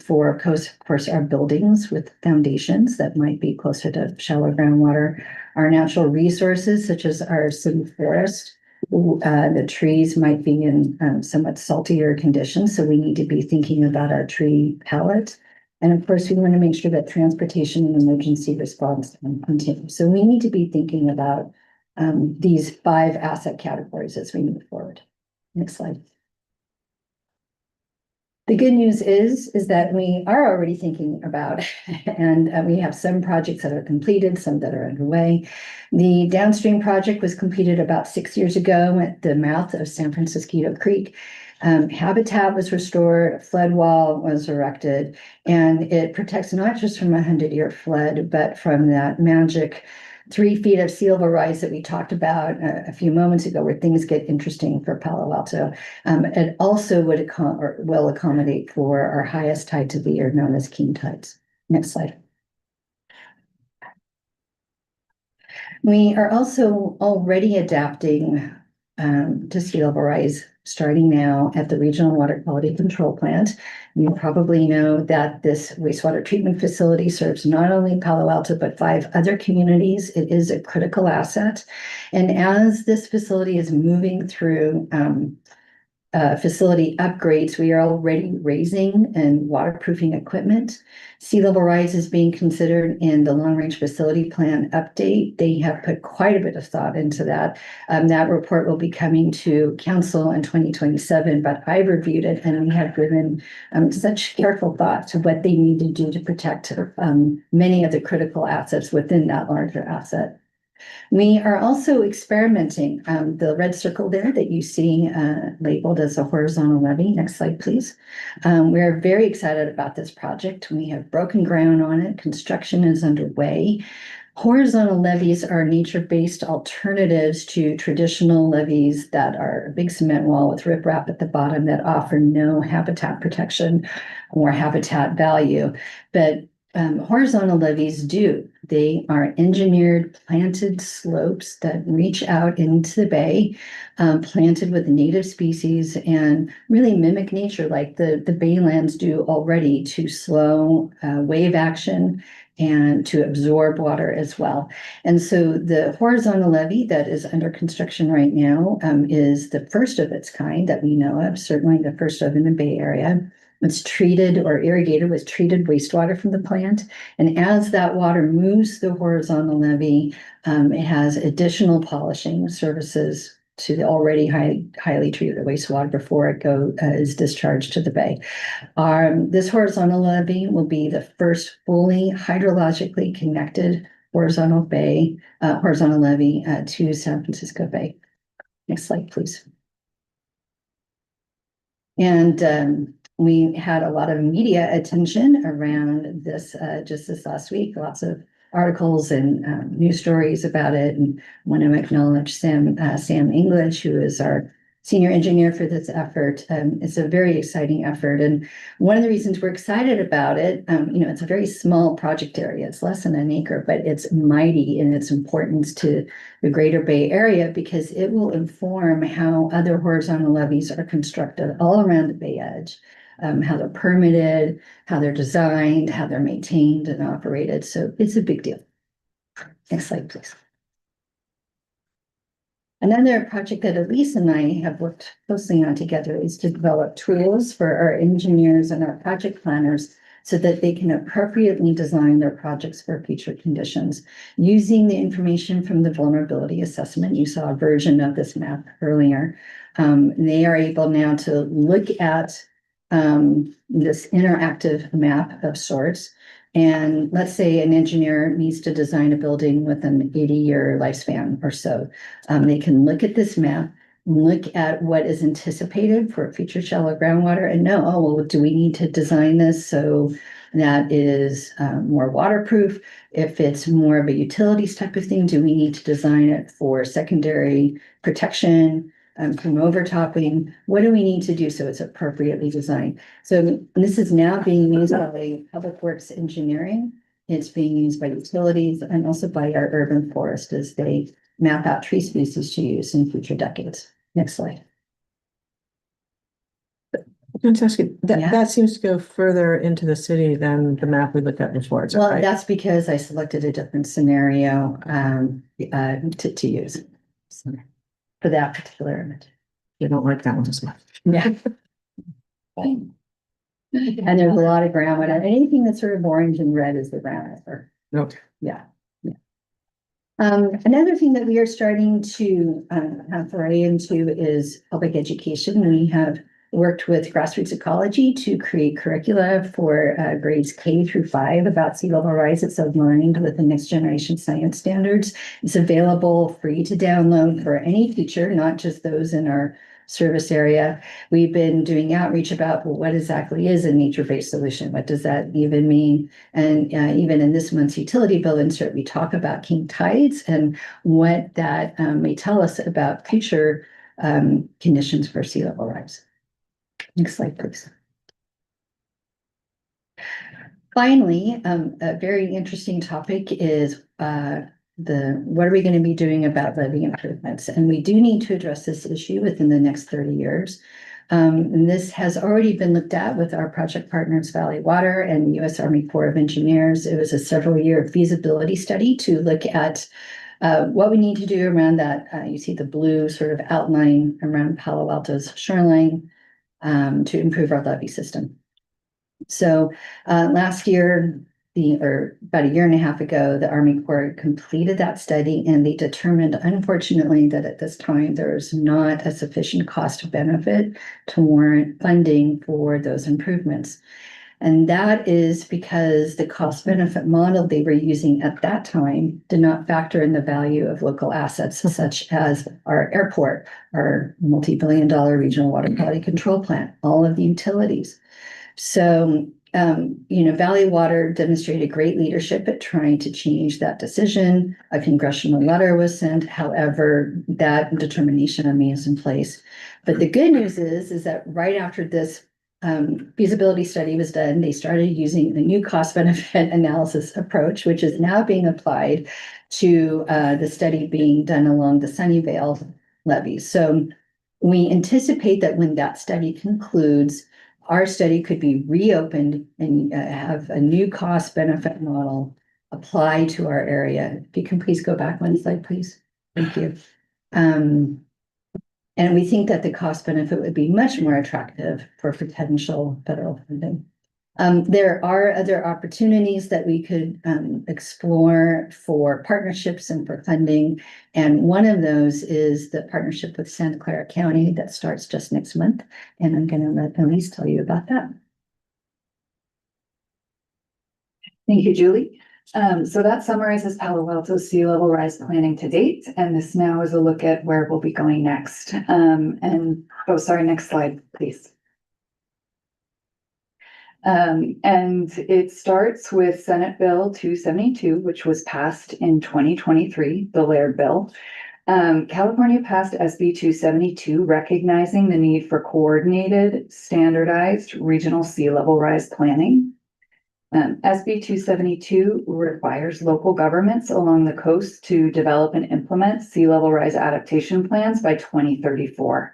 For, of course, our buildings with foundations that might be closer to shallow groundwater, our natural resources, such as our city forest. The trees might be in somewhat saltier conditions, so we need to be thinking about our tree palette. And of course, we want to make sure that transportation and emergency response continue. So we need to be thinking about these 5 asset categories as we move forward. Next slide. The good news is that we are already thinking about, and we have some projects that are completed, some that are underway. The downstream project was completed about 6 years ago at the mouth of San Francisco Creek. Habitat was restored, a flood wall was erected, and it protects not just from a 100-year flood, but from that magic 3 feet of sea level rise that we talked about a few moments ago, where things get interesting for Palo Alto. It also will accommodate for our highest tides of the year, known as king tides. Next slide. We are also already adapting to sea level rise, starting now at the Regional Water Quality Control Plant. You probably know that this wastewater treatment facility serves not only Palo Alto, but 5 other communities. It is a critical asset. And as this facility is moving through facility upgrades, we are already raising and waterproofing equipment. Sea level rise is being considered in the long range facility plan update. They have put quite a bit of thought into that. That report will be coming to council in 2027, but I've reviewed it and we have given such careful thought to what they need to do to protect many of the critical assets within that larger asset. We are also experimenting. The red circle there that you see labeled as a horizontal levee. Next slide, please. We're very excited about this project. We have broken ground on it. Construction is underway. Horizontal levees are nature-based alternatives to traditional levees that are a big cement wall with riprap at the bottom that offer no habitat protection or habitat value. But horizontal levees do. They are engineered planted slopes that reach out into the bay, planted with native species and really mimic nature like the baylands do already, to slow wave action and to absorb water as well. And so the horizontal levee that is under construction right now is the first of its kind that we know of, certainly the first of in the Bay Area. It's treated or irrigated with treated wastewater from the plant. And as that water moves the horizontal levee, it has additional polishing services to the already highly treated wastewater before it is discharged to the bay. This horizontal levee will be the first fully hydrologically connected horizontal levee to San Francisco Bay. Next slide, please. And we had a lot of media attention around this just this last week, lots of articles and news stories about it. And I want to acknowledge Sam English, who is our senior engineer for this effort. It's a very exciting effort. And one of the reasons we're excited about it, it's a very small project area. It's less than an acre, but it's mighty in its importance to the greater Bay Area because it will inform how other horizontal levees are constructed all around the Bay Edge. How they're permitted, how they're designed, how they're maintained and operated. So it's a big deal. Next slide, please. Another project that Elise and I have worked closely on together is to develop tools for our engineers and our project planners so that they can appropriately design their projects for future conditions. Using the information from the vulnerability assessment, you saw a version of this map earlier. They are able now to look at this interactive map of sorts. And let's say an engineer needs to design a building with an 80-year lifespan or so. They can look at this map, look at what is anticipated for future shallow groundwater and know, oh, well, do we need to design this so that is more waterproof? If it's more of a utilities type of thing, do we need to design it for secondary protection from overtopping? What do we need to do so it's appropriately designed? So this is now being used by Public Works Engineering. It's being used by utilities and also by our urban forest as they map out tree species to use in future decades. Next slide. Fantastic. Yeah. That seems to go further into the city than the map we looked at before. Is that Well, right? that's because I selected a different scenario to use for that particular image. You don't like that one as much. Yeah. And there's a lot of ground. Anything that's sort of orange and red is the ground. Okay. Yeah. Another thing that we are starting to have foray into is public education. We have worked with Grassroots Ecology to create curricula for grades K through 5 about sea level rise. It's aligned with the next generation science standards. It's available free to download for any teacher, not just those in our service area. We've been doing outreach about, well, what exactly is a nature-based solution? What does that even mean? And even in this month's utility bill insert, we talk about king tides and what that may tell us about future conditions for sea level rise. Next slide, please. Finally, a very interesting topic is what are we going to be doing about levee improvements? And we do need to address this issue within the next 30 years. And this has already been looked at with our project partners, Valley Water and U.S. Army Corps of Engineers. It was a several-year feasibility study to look at what we need to do around that. You see the blue sort of outline around Palo Alto's shoreline to improve our levee system. So last year, or about a year and a half ago, the Army Corps completed that study and they determined, unfortunately, that at this time there is not a sufficient cost benefit to warrant funding for those improvements. And that is because the cost benefit model they were using at that time did not factor in the value of local assets such as our airport, our multi-billion-dollar regional water quality control plant, all of the utilities. So, Valley Water demonstrated great leadership at trying to change that decision. A congressional letter was sent. However, that determination remains in place. But the good news is that right after this feasibility study was done, they started using the new cost benefit analysis approach, which is now being applied to the study being done along the Sunnyvale levees. So we anticipate that when that study concludes, our study could be reopened and have a new cost benefit model apply to our area. If you can please go back one slide, please. Thank you. And we think that the cost benefit would be much more attractive for potential federal funding. There are other opportunities that we could explore for partnerships and for funding. And one of those is the partnership with Santa Clara County that starts just next month. And I'm going to let Elise tell you about that. Thank you, Julie. So that summarizes Palo Alto's sea level rise planning to date. And this now is a look at where we'll be going next. Next slide, please. And it starts with Senate Bill 272, which was passed in 2023, the Laird Bill. California passed SB 272, recognizing the need for coordinated, standardized regional sea level rise planning. SB 272 requires local governments along the coast to develop and implement sea level rise adaptation plans by 2034.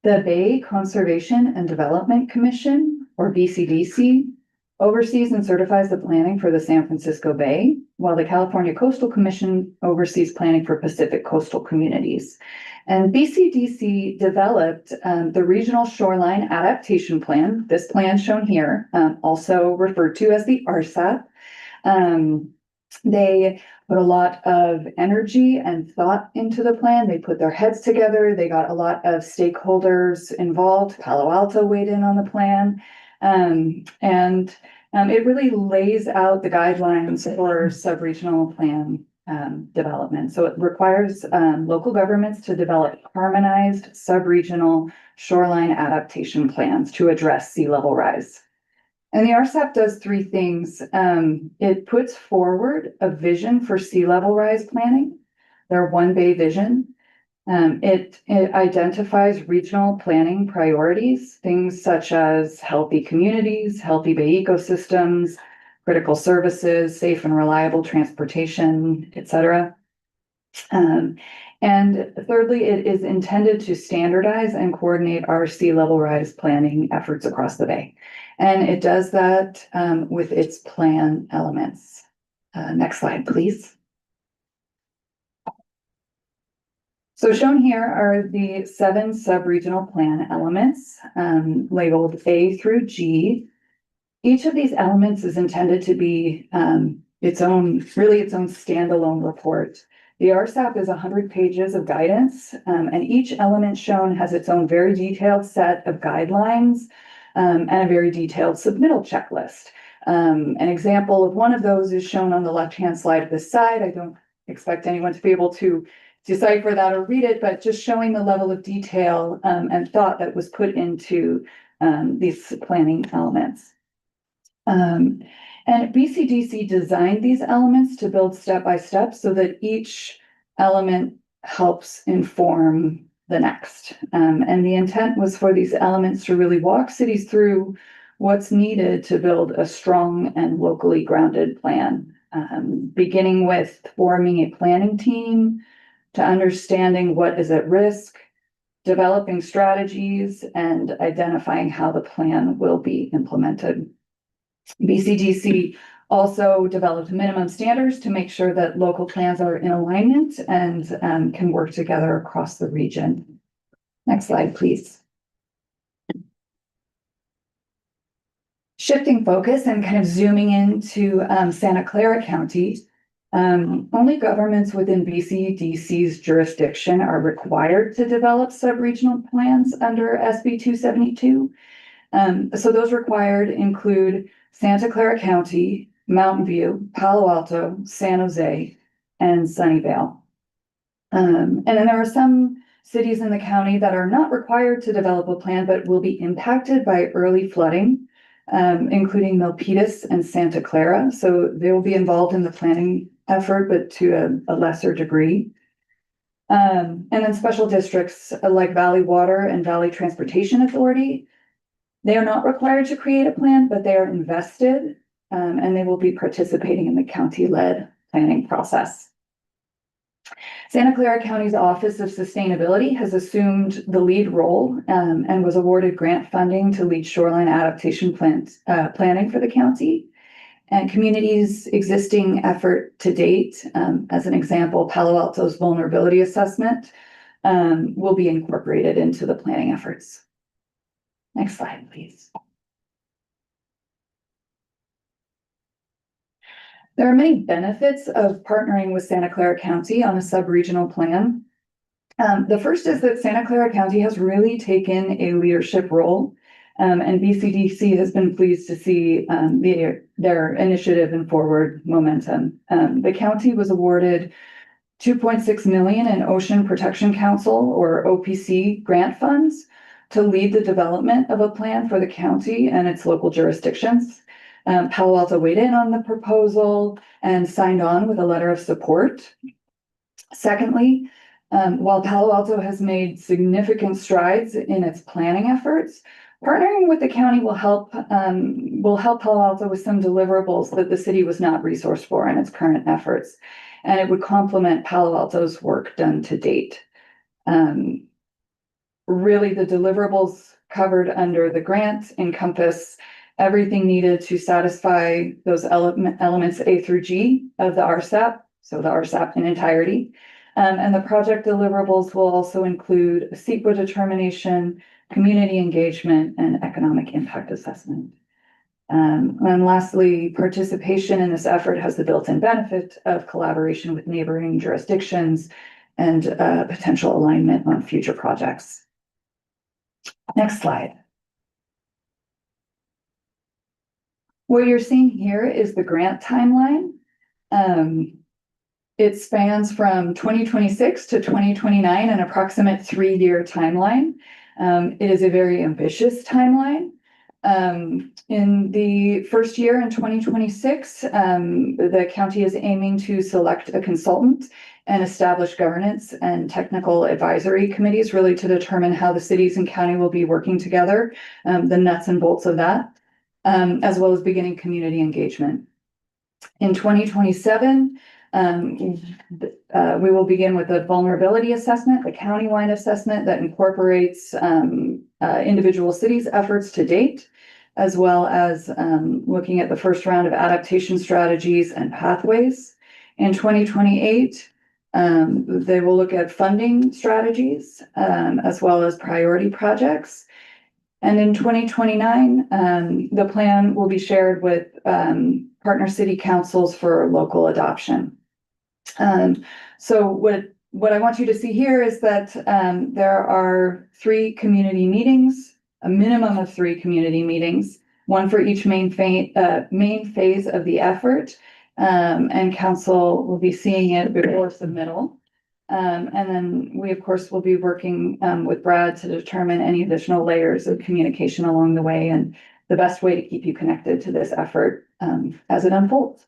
The Bay Conservation and Development Commission, or BCDC, oversees and certifies the planning for the San Francisco Bay, while the California Coastal Commission oversees planning for Pacific coastal communities. And BCDC developed the Regional Shoreline Adaptation Plan, this plan shown here, also referred to as the RSAP. They put a lot of energy and thought into the plan. They put their heads together. They got a lot of stakeholders involved. Palo Alto weighed in on the plan. It really lays out the guidelines for sub-regional plan development. So it requires local governments to develop harmonized sub-regional shoreline adaptation plans to address sea level rise. And the RSAP does three things. It puts forward a vision for sea level rise planning, their one bay vision. It identifies regional planning priorities, things such as healthy communities, healthy bay ecosystems, critical services, safe and reliable transportation, etc. And thirdly, it is intended to standardize and coordinate our sea level rise planning efforts across the bay. And it does that with its plan elements. Next slide, please. So shown here are the 7 sub-regional plan elements labeled A through G. Each of these elements is intended to be its own standalone report. The RSAP is 100 pages of guidance, and each element shown has its own very detailed set of guidelines and a very detailed submittal checklist. An example of one of those is shown on the left-hand slide of this side. I don't expect anyone to be able to decipher that or read it, but just showing the level of detail and thought that was put into these planning elements. And BCDC designed these elements to build step by step so that each element helps inform the next. And the intent was for these elements to really walk cities through what's needed to build a strong and locally grounded plan, beginning with forming a planning team, to understanding what is at risk, developing strategies, and identifying how the plan will be implemented. BCDC also developed minimum standards to make sure that local plans are in alignment and can work together across the region. Next slide, please. Shifting focus and kind of zooming into Santa Clara County, only governments within BCDC's jurisdiction are required to develop sub-regional plans under SB 272. So those required include Santa Clara County, Mountain View, Palo Alto, San Jose, and Sunnyvale. And then there are some cities in the county that are not required to develop a plan, but will be impacted by early flooding, including Milpitas and Santa Clara. So they will be involved in the planning effort, but to a lesser degree. And then special districts like Valley Water and Valley Transportation Authority. They are not required to create a plan, but they are invested, and they will be participating in the county-led planning process. Santa Clara County's Office of Sustainability has assumed the lead role and was awarded grant funding to lead shoreline adaptation planning for the county. And communities' existing effort to date, as an example, Palo Alto's vulnerability assessment will be incorporated into the planning efforts. Next slide, please. There are many benefits of partnering with Santa Clara County on a sub-regional plan. The first is that Santa Clara County has really taken a leadership role, and BCDC has been pleased to see their initiative and forward momentum. The county was awarded $2.6 million in Ocean Protection Council, or OPC, grant funds to lead the development of a plan for the county and its local jurisdictions. Palo Alto weighed in on the proposal and signed on with a letter of support. Secondly, while Palo Alto has made significant strides in its planning efforts, partnering with the county will help Palo Alto with some deliverables that the city was not resourced for in its current efforts, and it would complement Palo Alto's work done to date. Really, the deliverables covered under the grant encompass everything needed to satisfy those elements A through G of the RSAP, so the RSAP in entirety. And the project deliverables will also include a CEQA determination, community engagement, and economic impact assessment. And lastly, participation in this effort has the built-in benefit of collaboration with neighboring jurisdictions and potential alignment on future projects. Next slide. What you're seeing here is the grant timeline. It spans from 2026 to 2029, an approximate 3-year timeline. It is a very ambitious timeline. In the first year in 2026, the county is aiming to select a consultant and establish governance and technical advisory committees, really to determine how the cities and county will be working together, the nuts and bolts of that, as well as beginning community engagement. In 2027, we will begin with a vulnerability assessment, a countywide assessment that incorporates individual cities' efforts to date, as well as looking at the first round of adaptation strategies and pathways. In 2028, they will look at funding strategies, as well as priority projects. And in 2029, the plan will be shared with partner city councils for local adoption. So what I want you to see here is that there are 3 community meetings, a minimum of 3 community meetings, one for each main phase of the effort, and council will be seeing it before submittal. And then we, of course, will be working with Brad to determine any additional layers of communication along the way and the best way to keep you connected to this effort as it unfolds.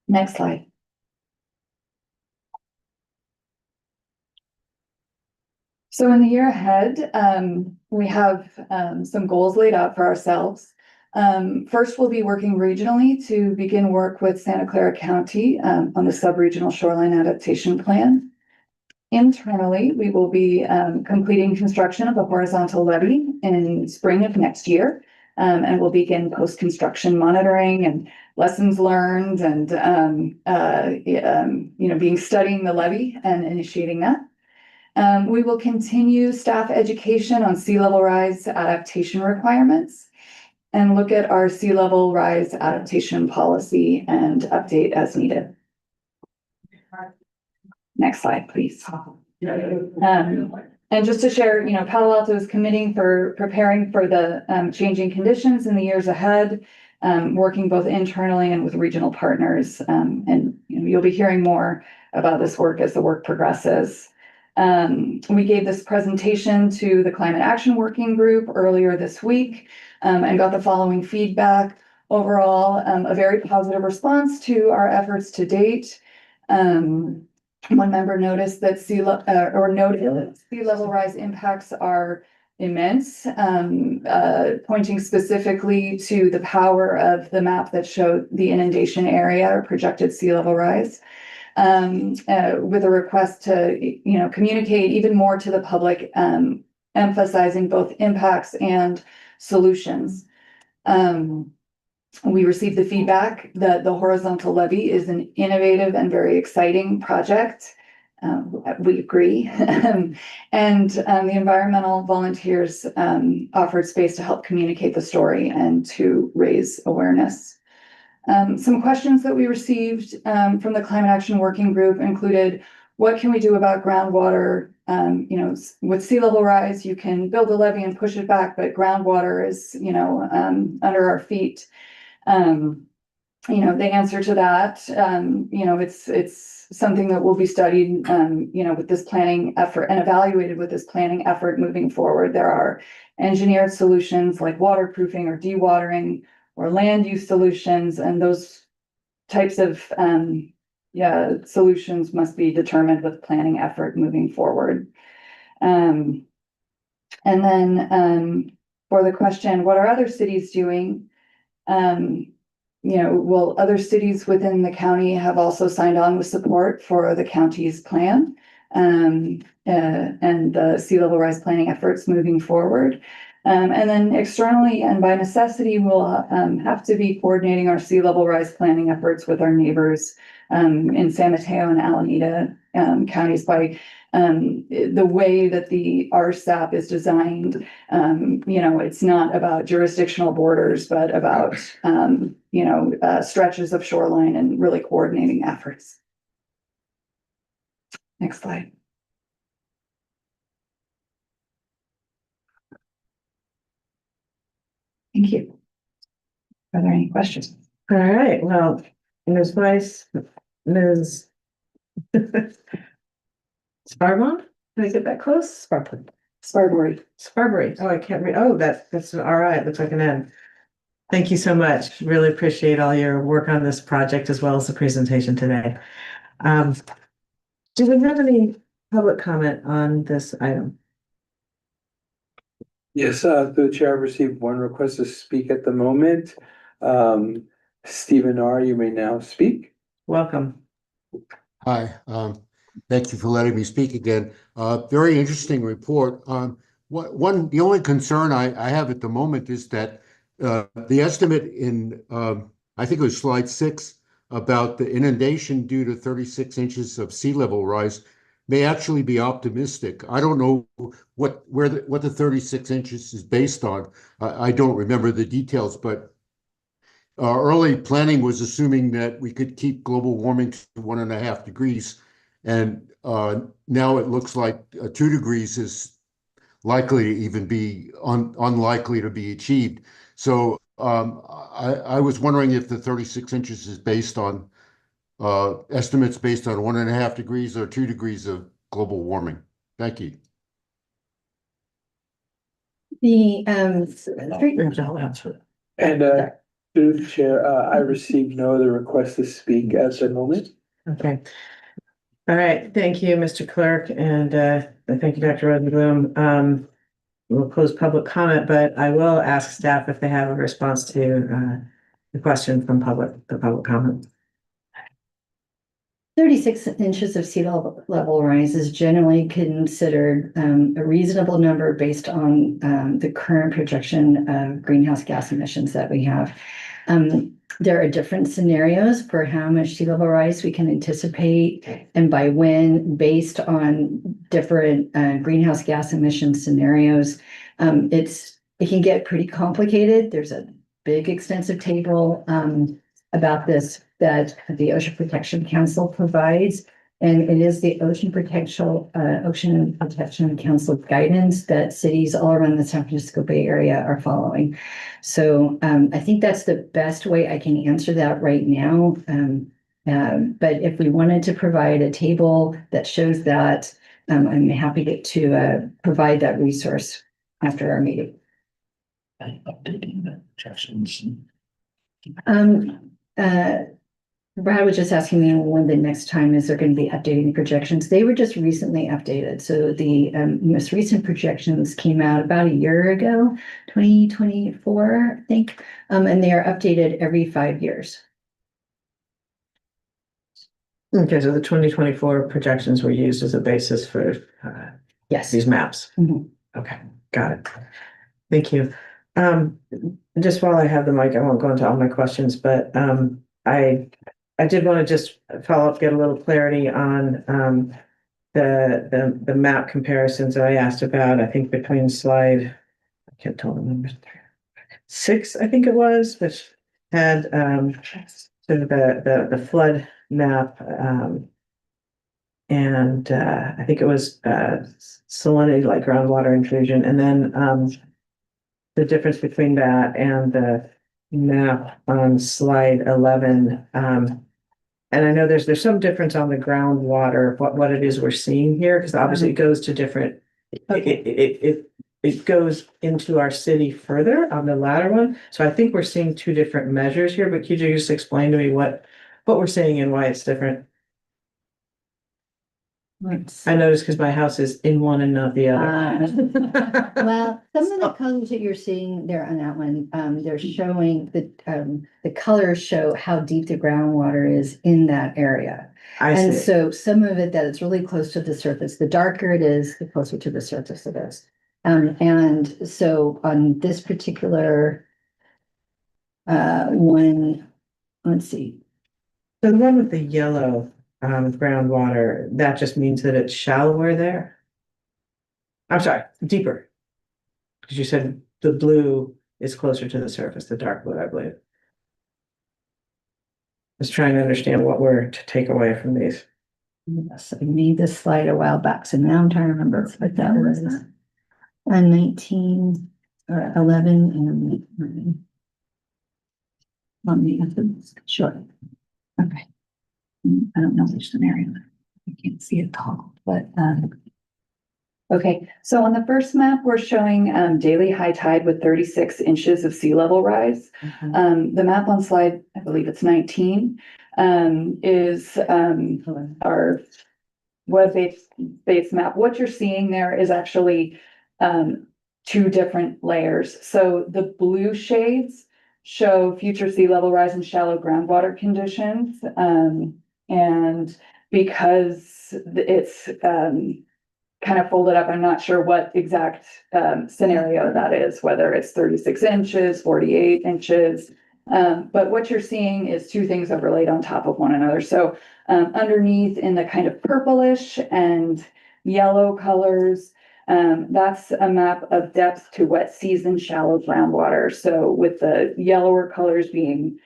Next slide. So in the year ahead, we have some goals laid out for ourselves. First, we'll be working regionally to begin work with Santa Clara County on the sub-regional shoreline adaptation plan. Internally, we will be completing construction of a horizontal levee in spring of next year, and we'll begin post-construction monitoring and lessons learned and studying the levee and initiating that. We will continue staff education on sea level rise adaptation requirements and look at our sea level rise adaptation policy and update as needed. Next slide, please. And just to share, Palo Alto is preparing for the changing conditions in the years ahead, working both internally and with regional partners. And you'll be hearing more about this work as the work progresses. We gave this presentation to the Climate Action Working Group earlier this week and got the following feedback. Overall, a very positive response to our efforts to date. One member noticed that sea level rise impacts are immense, pointing specifically to the power of the map that showed the inundation area or projected sea level rise, with a request to communicate even more to the public, emphasizing both impacts and solutions. We received the feedback that the horizontal levee is an innovative and very exciting project. We agree. And the environmental volunteers offered space to help communicate the story and to raise awareness. Some questions that we received from the Climate Action Working Group included, what can we do about groundwater? With sea level rise, you can build a levee and push it back, but groundwater is, under our feet. The answer to that, it's something that will be studied, with this planning effort and evaluated with this planning effort moving forward. There are engineered solutions like waterproofing or dewatering or land use solutions, and those types of solutions must be determined with planning effort moving forward. And then for the question, what are other cities doing? Other cities within the county have also signed on with support for the county's plan and the sea level rise planning efforts moving forward. And then externally and by necessity, we'll have to be coordinating our sea level rise planning efforts with our neighbors in San Mateo and Alameda counties by the way that the RSAP is designed. It's not about jurisdictional borders, but about, stretches of shoreline and really coordinating efforts. Next slide. Thank you. Are there any questions? All right, well, Ms. Weiss, Ms. Sparbon, did I get that close? Sparbury. Sparbury. Oh, I can't read. Oh, that's an RI. It looks like an N. Thank you so much. Really appreciate all your work on this project as well as the presentation today. Do we have any public comment on this item? Yes, through the chair, I've received one request to speak at the moment. Stephen R., you may now speak. Welcome. Hi, thank you for letting me speak again. Very interesting report. The only concern I have at the moment is that the estimate in, I think it was slide 6, about the inundation due to 36 inches of sea level rise may actually be optimistic. I don't know what the 36 inches is based on. I don't remember the details, but early planning was assuming that we could keep global warming to 1.5 degrees, and now it looks like 2 degrees is likely to even be unlikely to be achieved. So I was wondering if the 36 inches is based on estimates based on 1.5 degrees or 2 degrees of global warming. Thank you. The And through the chair, I received no other request to speak at the moment. Okay. All right. Thank you, Mr. Clerk, and thank you, Dr. Rosenblum. We'll close public comment, but I will ask staff if they have a response to the question from the public comment. 36 inches of sea level rise is generally considered a reasonable number based on the current projection of greenhouse gas emissions that we have. There are different scenarios for how much sea level rise we can anticipate and by when, based on different greenhouse gas emission scenarios. It can get pretty complicated. There's a big extensive table about this that the Ocean Protection Council provides. And it is the Ocean Protection Council guidance that cities all around the San Francisco Bay Area are following. So I think that's the best way I can answer that right now. But if we wanted to provide a table that shows that, I'm happy to provide that resource after our meeting. Updating the projections. Brad was just asking me when the next time is they're going to be updating the projections. They were just recently updated. So the most recent projections came out about a year ago, 2024, I think. And they are updated every 5 years. Okay, so the 2024 projections were used as a basis for Yes. these maps. Mhm. Okay, got it. Thank you. Just while I have the mic, I won't go into all my questions, but I did want to just follow up, get a little clarity on the map comparisons that I asked about. I think between slide, I can't tell the numbers, 6, I think it was, which had sort of the flood map, and I think it was salinity, like groundwater intrusion, and then the difference between that and the map on slide 11. And I know there's some difference on the groundwater, what it is we're seeing here, because obviously it goes to different, it goes into our city further on the latter one. So I think we're seeing 2 different measures here, but could you just explain to me what we're seeing and why it's different? I noticed because my house is in one and not the other. Well, some of the colors that you're seeing there on that one, they're showing the colors show how deep the groundwater is in that area. And see. so some of it that is really close to the surface, the darker it is, the closer to the surface it is. And so on this particular one, let's see. So the one with the yellow groundwater, that just means that it's shallower there? I'm sorry, deeper. Because you said the blue is closer to the surface, the dark blue, I believe. Just trying to understand what we're to take away from these. Yes, I made this slide a while back, so now I'm trying to remember what that was. 19 or 11 and 9. Let me have to, sure. Okay. I don't know which scenario. I can't see it tall, but Okay, so on the first map, we're showing daily high tide with 36 inches of sea level rise. The map on slide, I believe it's 19, is our web-based map. What you're seeing there is actually two different layers. So the blue shades show future sea level rise and shallow groundwater conditions. And because it's kind of folded up, I'm not sure what exact scenario that is, whether it's 36 inches, 48 inches. But what you're seeing is two things overlaid on top of one another. So underneath in the kind of purplish and yellow colors, that's a map of depth to wet season shallow groundwater. So with the yellower colors being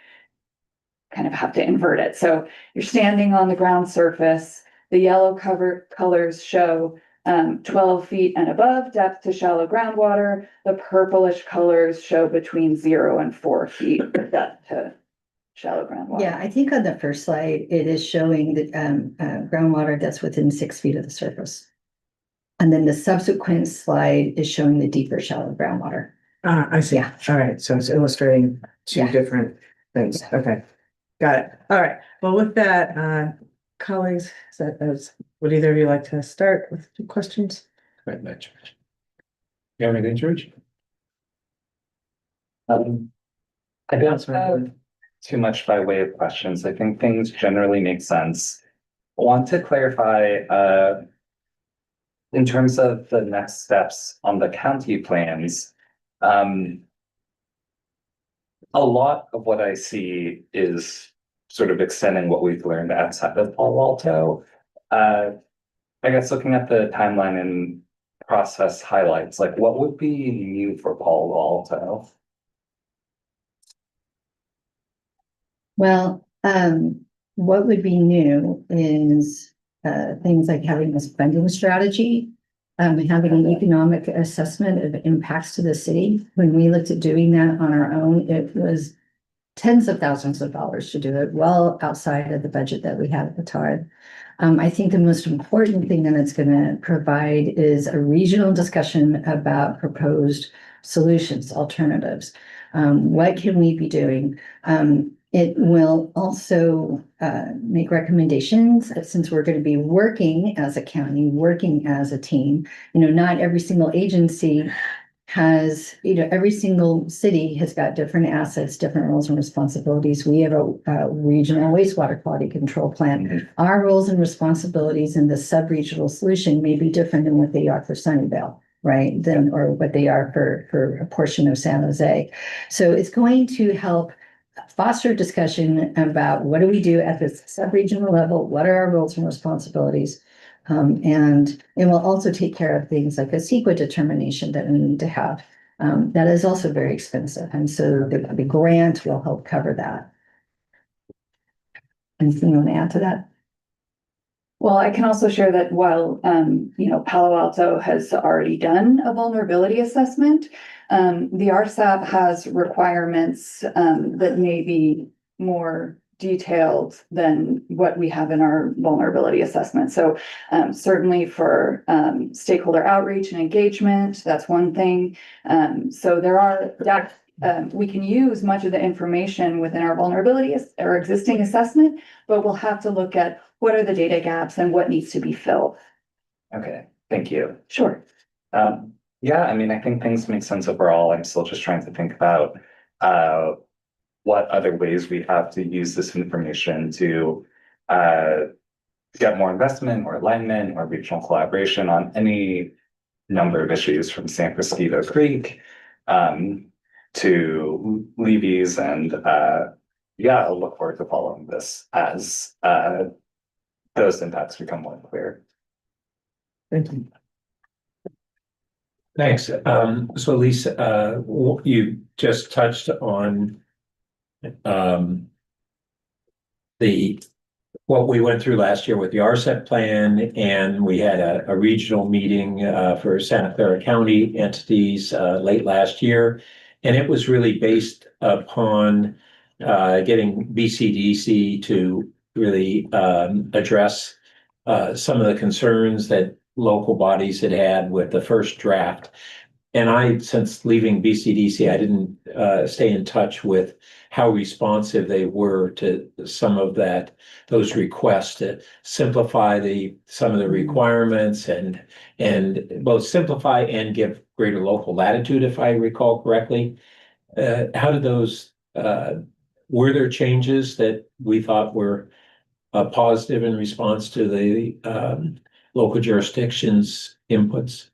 kind of have to invert it. So you're standing on the ground surface. The yellow colors show 12 feet and above depth to shallow groundwater. The purplish colors show between 0 and 4 feet depth to shallow groundwater. Yeah, I think on the first slide, it is showing the groundwater that's within 6 feet of the surface. And then the subsequent slide is showing the deeper shallow groundwater. I see. Yeah. All right, so it's illustrating two Yeah. different things. Okay, got it. All right, well, with that, colleagues, would either of you like to start with the questions? Right, George. You have anything, George? I don't have too much by way of questions. I think things generally make sense. I want to clarify, in terms of the next steps on the county plans, a lot of what I see is sort of extending what we've learned outside of Palo Alto. I guess looking at the timeline and process highlights, like what would be new for Palo Alto? Well, what would be new is things like having this funding strategy, having an economic assessment of impacts to the city. When we looked at doing that on our own, it was tens of thousands of dollars to do it, well outside of the budget that we had at the time. I think the most important thing that it's going to provide is a regional discussion about proposed solutions, alternatives. What can we be doing? It will also make recommendations, since we're going to be working as a county, working as a team. Not every single agency has, every single city has got different assets, different roles and responsibilities. We have a regional wastewater quality control plan. Our roles and responsibilities in the sub-regional solution may be different than what they are for Sunnyvale, right? Or what they are for a portion of San Jose. So it's going to help foster discussion about what do we do at the sub-regional level, what are our roles and responsibilities, and it will also take care of things like a CEQA determination that we need to have. That is also very expensive, and so the grant will help cover that. Anything you want to add to that? Well, I can also share that while, Palo Alto has already done a vulnerability assessment, the RSAP has requirements that may be more detailed than what we have in our vulnerability assessment. So certainly for stakeholder outreach and engagement, that's one thing. So there are we can use much of the information within our vulnerability or existing assessment, but we'll have to look at what are the data gaps and what needs to be filled. Okay, thank you. Sure. Yeah, I mean, I think things make sense overall. I'm still just trying to think about what other ways we have to use this information to get more investment or alignment or regional collaboration on any number of issues, from San Francisco Creek to levees, and yeah, I'll look forward to following this as those impacts become more clear. Thank you. Thanks. So Lisa, you just touched on what we went through last year with the RSEP plan, and we had a regional meeting for Santa Clara County entities late last year. And it was really based upon getting BCDC to really address some of the concerns that local bodies had had with the first draft. And I, since leaving BCDC, I didn't stay in touch with how responsive they were to some of those requests to simplify some of the requirements and both simplify and give greater local latitude, if I recall correctly. How did those, were there changes that we thought were positive in response to the local jurisdictions' inputs?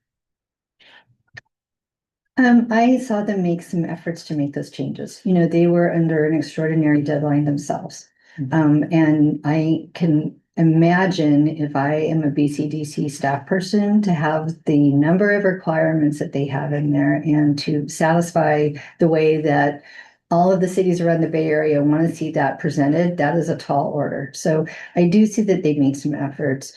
I saw them make some efforts to make those changes. You know, they were under an extraordinary deadline themselves. And I can imagine if I am a BCDC staff person to have the number of requirements that they have in there and to satisfy the way that all of the cities around the Bay Area want to see that presented, that is a tall order. So I do see that they make some efforts.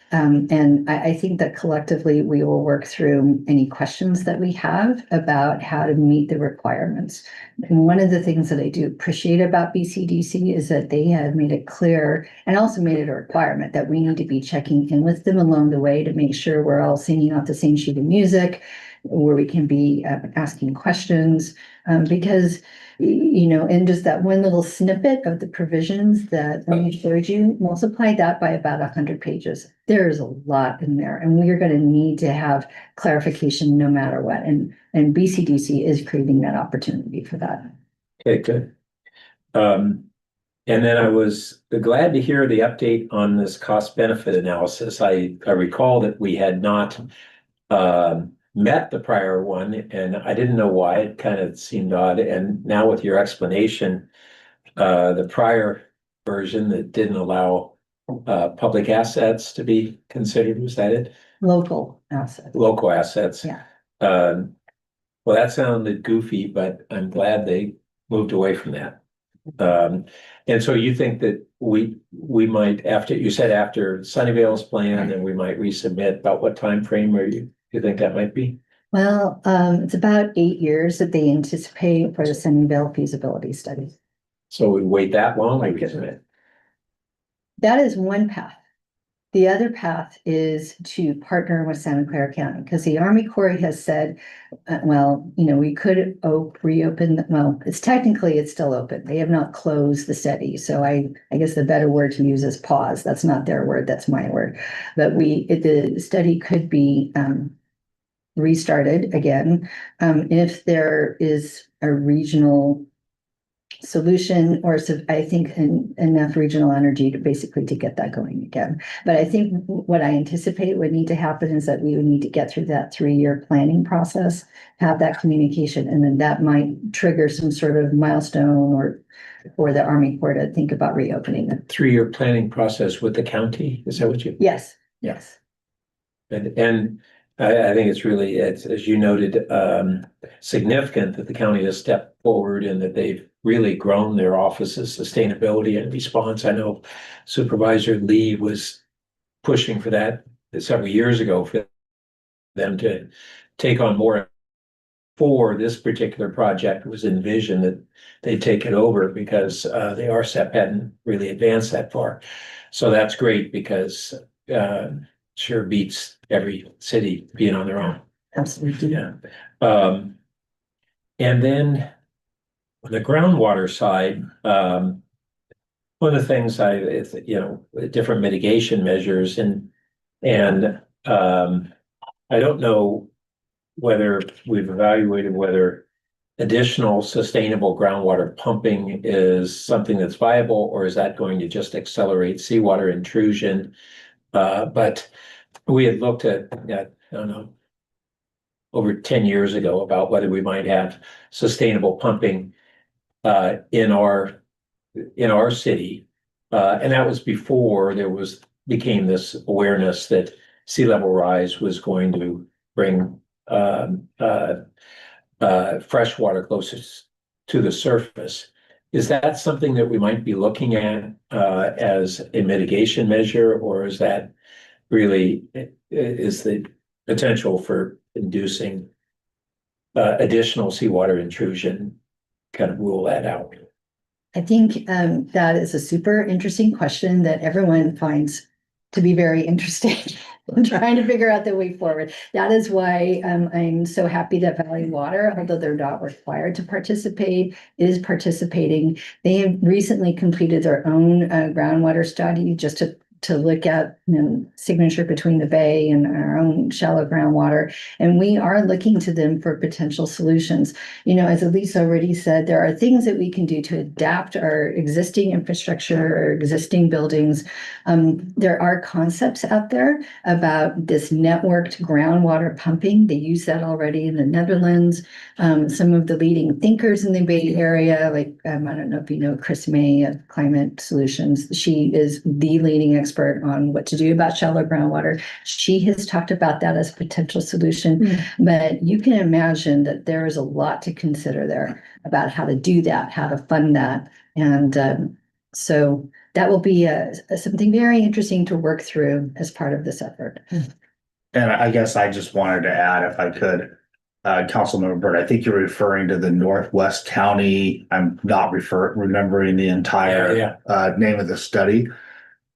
And I think that collectively we will work through any questions that we have about how to meet the requirements. And one of the things that I do appreciate about BCDC is that they have made it clear and also made it a requirement that we need to be checking in with them along the way to make sure we're all singing off the same sheet of music, where we can be asking questions, because and just that one little snippet of the provisions that I showed you, multiply that by about 100 pages. There's a lot in there, and we are going to need to have clarification no matter what. And BCDC is creating that opportunity for that. Okay, good. And then I was glad to hear the update on this cost benefit analysis. I recall that we had not met the prior one, and I didn't know why. It kind of seemed odd. And now with your explanation, the prior version that didn't allow public assets to be considered, was that it? Local assets. Local assets. Yeah. Well, that sounded goofy, but I'm glad they moved away from that. And so you think that we might, after you said after Sunnyvale's plan, and we might resubmit, about what time frame are you think that might be? Well, it's about 8 years that they anticipate for the Sunnyvale feasibility study. So we wait that long, I guess. That is one path. The other path is to partner with Santa Clara County, because the Army Corps has said, we could reopen, it's still open. They have not closed the study. So I guess the better word to use is pause. That's not their word, that's my word. But the study could be restarted again if there is a regional solution, or I think enough regional energy to get that going again. But I think what I anticipate would need to happen is that we would need to get through that 3-year planning process, have that communication, and then that might trigger some sort of milestone or the Army Corps to think about reopening it. 3-year planning process with the county, is that what you? Yes. And I think it's really, as you noted, significant that the county has stepped forward and that they've really grown their office's sustainability and response. I know Supervisor Lee was pushing for that several years ago for them to take on more. For this particular project, it was envisioned that they'd take it over because the RCEP hadn't really advanced that far. So that's great because sure beats every city being on their own. Absolutely. Yeah. And then on the groundwater side, one of the things different mitigation measures and I don't know whether we've evaluated whether additional sustainable groundwater pumping is something that's viable, or is that going to just accelerate seawater intrusion? But we had looked at, I don't know, over 10 years ago about whether we might have sustainable pumping in our city. And that was before became this awareness that sea level rise was going to bring fresh water closer to the surface. Is that something that we might be looking at as a mitigation measure, or is that really is the potential for inducing additional seawater intrusion kind of rule that out? I think that is a super interesting question that everyone finds to be very interesting. trying to figure out the way forward. That is why I'm so happy that Valley Water, although they're not required to participate, is participating. They have recently completed their own groundwater study just to look at, signature between the bay and our own shallow groundwater. And we are looking to them for potential solutions. As Elise already said, there are things that we can do to adapt our existing infrastructure, our existing buildings. There are concepts out there about this networked groundwater pumping. They use that already in the Netherlands. Some of the leading thinkers in the Bay Area, like, I don't know if you know Chris May of Climate Solutions. She is the leading expert on what to do about shallow groundwater. She has talked about that as a potential solution, but you can imagine that there is a lot to consider there about how to do that, how to fund that. And so that will be something very interesting to work through as part of this effort. And I guess I just wanted to add, if I could, Councilmember Burt, I think you're referring to the Northwest County. I'm not remembering the entire name of the study.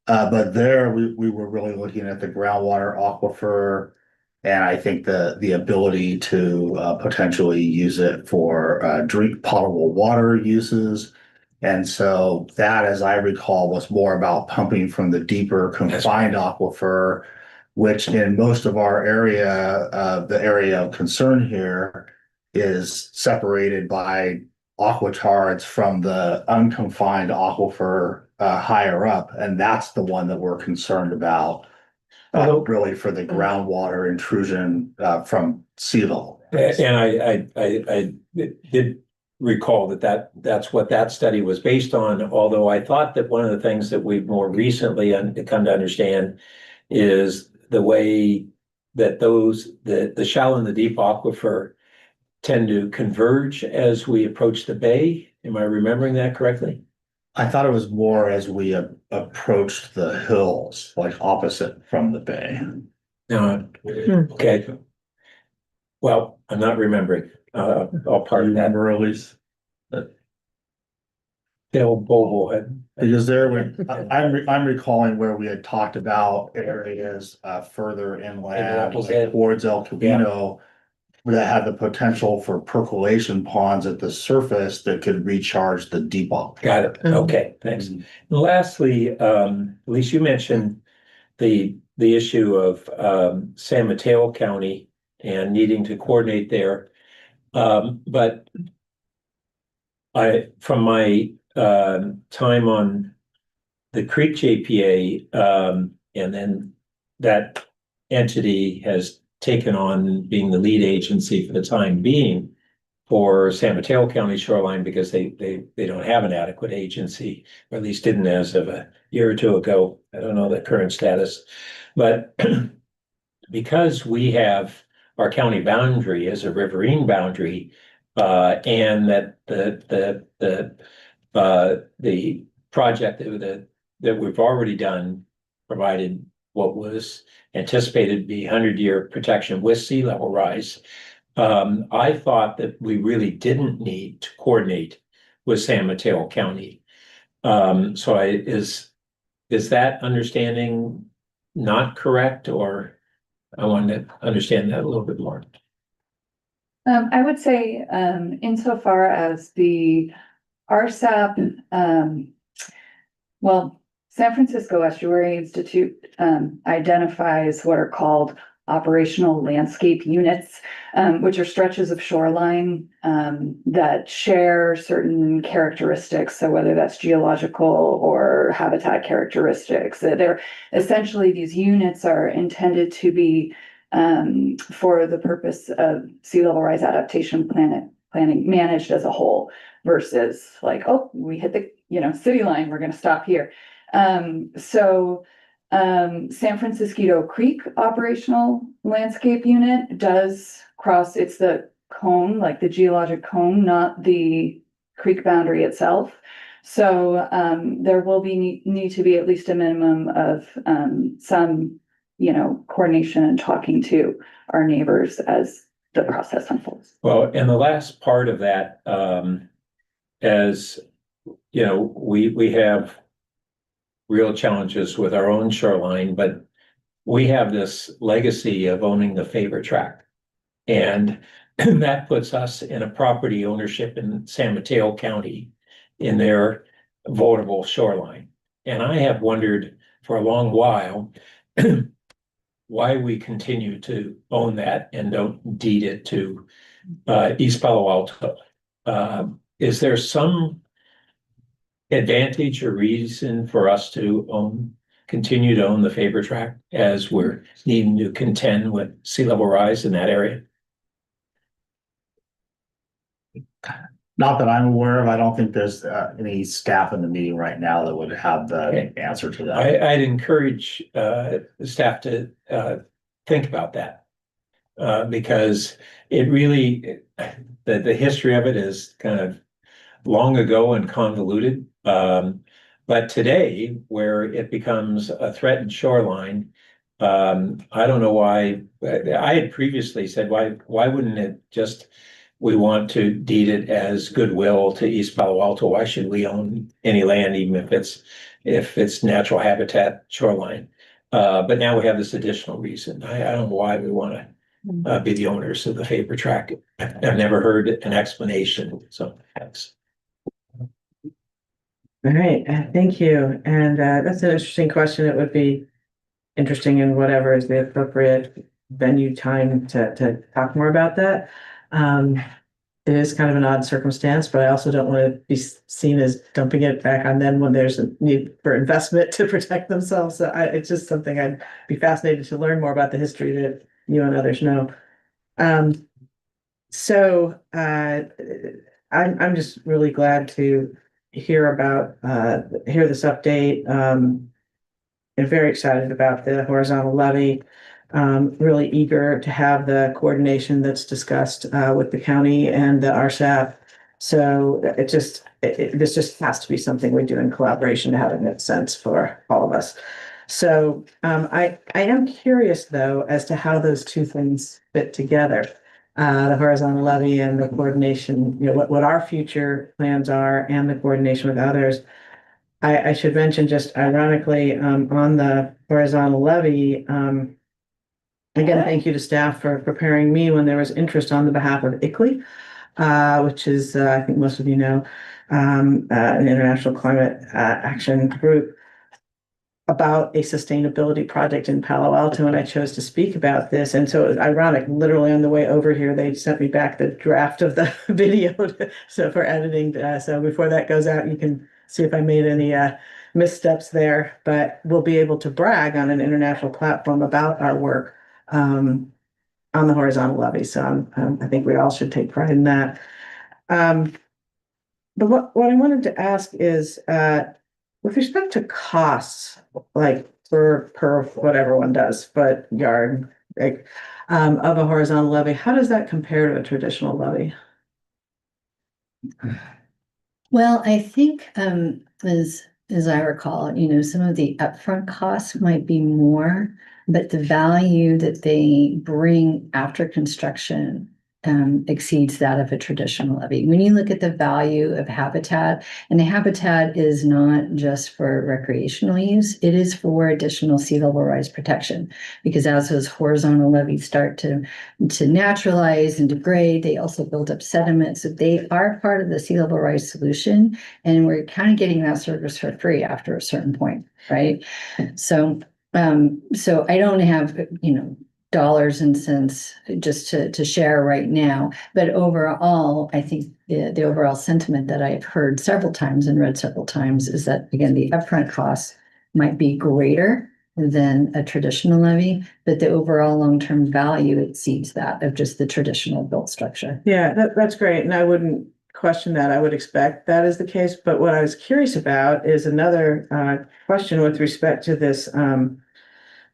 But there we were really looking at the groundwater aquifer, and I think the ability to potentially use it for drink potable water uses. And so that, as I recall, was more about pumping from the deeper confined aquifer, which in most of our area, the area of concern here is separated by aquatards from the unconfined aquifer higher up, and that's the one that we're concerned about, really for the groundwater intrusion from sea level. And I did recall that's what that study was based on, although I thought that one of the things that we've more recently come to understand is the way that the shallow and the deep aquifer tend to converge as we approach the bay. Am I remembering that correctly? I thought it was more as we approached the hills, like opposite from the bay. No, okay. Well, I'm not remembering. I'll pardon that. Remember, Elise? Bill Bogle had. Because I'm recalling where we had talked about areas further inland, like towards El Camino, that had the potential for percolation ponds at the surface that could recharge the deep aquifer. Got it. Okay, thanks. And lastly, Elise, you mentioned the issue of San Mateo County and needing to coordinate there. But from my time on the Creek JPA, and then that entity has taken on being the lead agency for the time being for San Mateo County shoreline, because they don't have an adequate agency, or at least didn't as of a year or two ago. I don't know the current status, but because we have our county boundary as a riverine boundary, and that the project that we've already done provided what was anticipated to be 100-year protection with sea level rise. I thought that we really didn't need to coordinate with San Mateo County. So is that understanding not correct, or I wanted to understand that a little bit more? I would say, insofar as the RSAP, San Francisco Estuary Institute identifies what are called operational landscape units, which are stretches of shoreline that share certain characteristics. So whether that's geological or habitat characteristics, they're essentially, these units are intended to be for the purpose of sea level rise adaptation planning managed as a whole, versus like, oh, we hit the city line, we're going to stop here. San Francisco Creek Operational Landscape Unit does cross, it's the cone, like the geologic cone, not the creek boundary itself. So there will need to be at least a minimum of some coordination and talking to our neighbors as the process unfolds. Well, and the last part of that, as we have real challenges with our own shoreline, but we have this legacy of owning the Faber tract. And that puts us in a property ownership in San Mateo County in their votable shoreline. And I have wondered for a long while why we continue to own that and don't deed it to East Palo Alto. Is there some advantage or reason for us to continue to own the Faber tract as we're needing to contend with sea level rise in that area? Not that I'm aware of. I don't think there's any staff in the meeting right now that would have the Okay. answer to that. I'd encourage the staff to think about that. Because it really, the history of it is kind of long ago and convoluted. But today, where it becomes a threatened shoreline, I don't know why. I had previously said, why wouldn't it just, we want to deed it as goodwill to East Palo Alto? Why should we own any land, even if it's natural habitat shoreline? But now we have this additional reason. I don't know why we want to be the owners of the Faber tract. I've never heard an explanation. So thanks. All right, thank you. And that's an interesting question. It would be interesting in whatever is the appropriate venue time to talk more about that. It is kind of an odd circumstance, but I also don't want to be seen as dumping it back on them when there's a need for investment to protect themselves. So it's just something I'd be fascinated to learn more about the history that you and others know. So I'm just really glad to hear about hear this update. And very excited about the horizontal levy. Really eager to have the coordination that's discussed with the county and the RSAP. So this just has to be something we do in collaboration to have it make sense for all of us. So I am curious though as to how those two things fit together. The horizontal levy and the coordination, you know, what our future plans are and the coordination with others. I should mention just ironically, on the horizontal levy, again, thank you to staff for preparing me when there was interest on the behalf of ICLEI, which is, I think most of you know, an international climate action group, about a sustainability project in Palo Alto, and I chose to speak about this. And so it was ironic, literally on the way over here, they sent me back the draft of the video for editing. So before that goes out, you can see if I made any missteps there, but we'll be able to brag on an international platform about our work on the horizontal levy. So I think we all should take pride in that. But what I wanted to ask is, with respect to costs, like per whatever one does, foot, yard, like, of a horizontal levy, how does that compare to a traditional levy? Well, I think, as I recall, you know, some of the upfront costs might be more, but the value that they bring after construction exceeds that of a traditional levy. When you look at the value of habitat, and the habitat is not just for recreational use, it is for additional sea level rise protection. Because as those horizontal levees start to naturalize and degrade, they also build up sediment. So they are part of the sea level rise solution. And we're kind of getting that service for free after a certain point, right? So I don't have, you know, dollars and cents just to share right now. But overall, I think the overall sentiment that I've heard several times and read several times is that, again, the upfront costs might be greater than a traditional levy, but the overall long-term value exceeds that of just the traditional built structure. Yeah, that's great. And I wouldn't question that. I would expect that is the case. But what I was curious about is another question with respect to this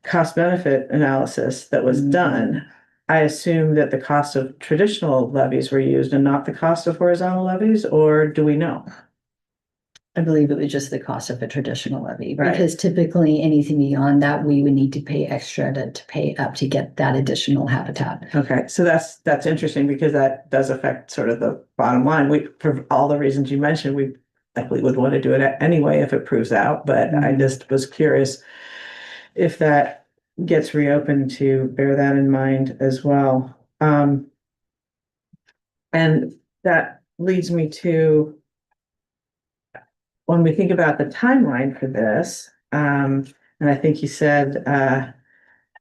cost benefit analysis that was done. I assume that the cost of traditional levies were used and not the cost of horizontal levies, or do we know? I believe it was just the cost of a traditional levy, Right. because typically anything beyond that, we would need to pay extra to pay up to get that additional habitat. Okay, so that's interesting because that does affect sort of the bottom line. We, for all the reasons you mentioned, we likely would want to do it anyway if it proves out, but I just was curious if that gets reopened to bear that in mind as well. And that leads me to when we think about the timeline for this, and I think you said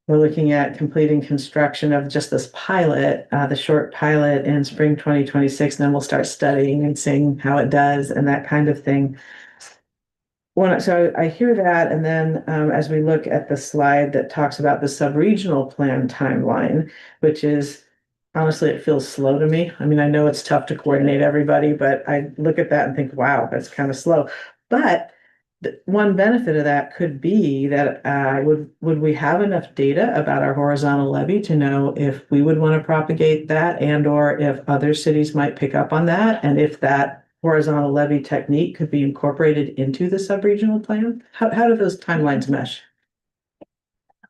we're looking at completing construction of just this pilot, the short pilot in spring 2026, and then we'll start studying and seeing how it does and that kind of thing. So I hear that, and then as we look at the slide that talks about the sub-regional plan timeline, which is honestly, it feels slow to me. I mean, I know it's tough to coordinate everybody, but I look at that and think, wow, that's kind of slow. But one benefit of that could be that would we have enough data about our horizontal levy to know if we would want to propagate that, and or if other cities might pick up on that, and if that horizontal levy technique could be incorporated into the sub-regional plan? How do those timelines mesh?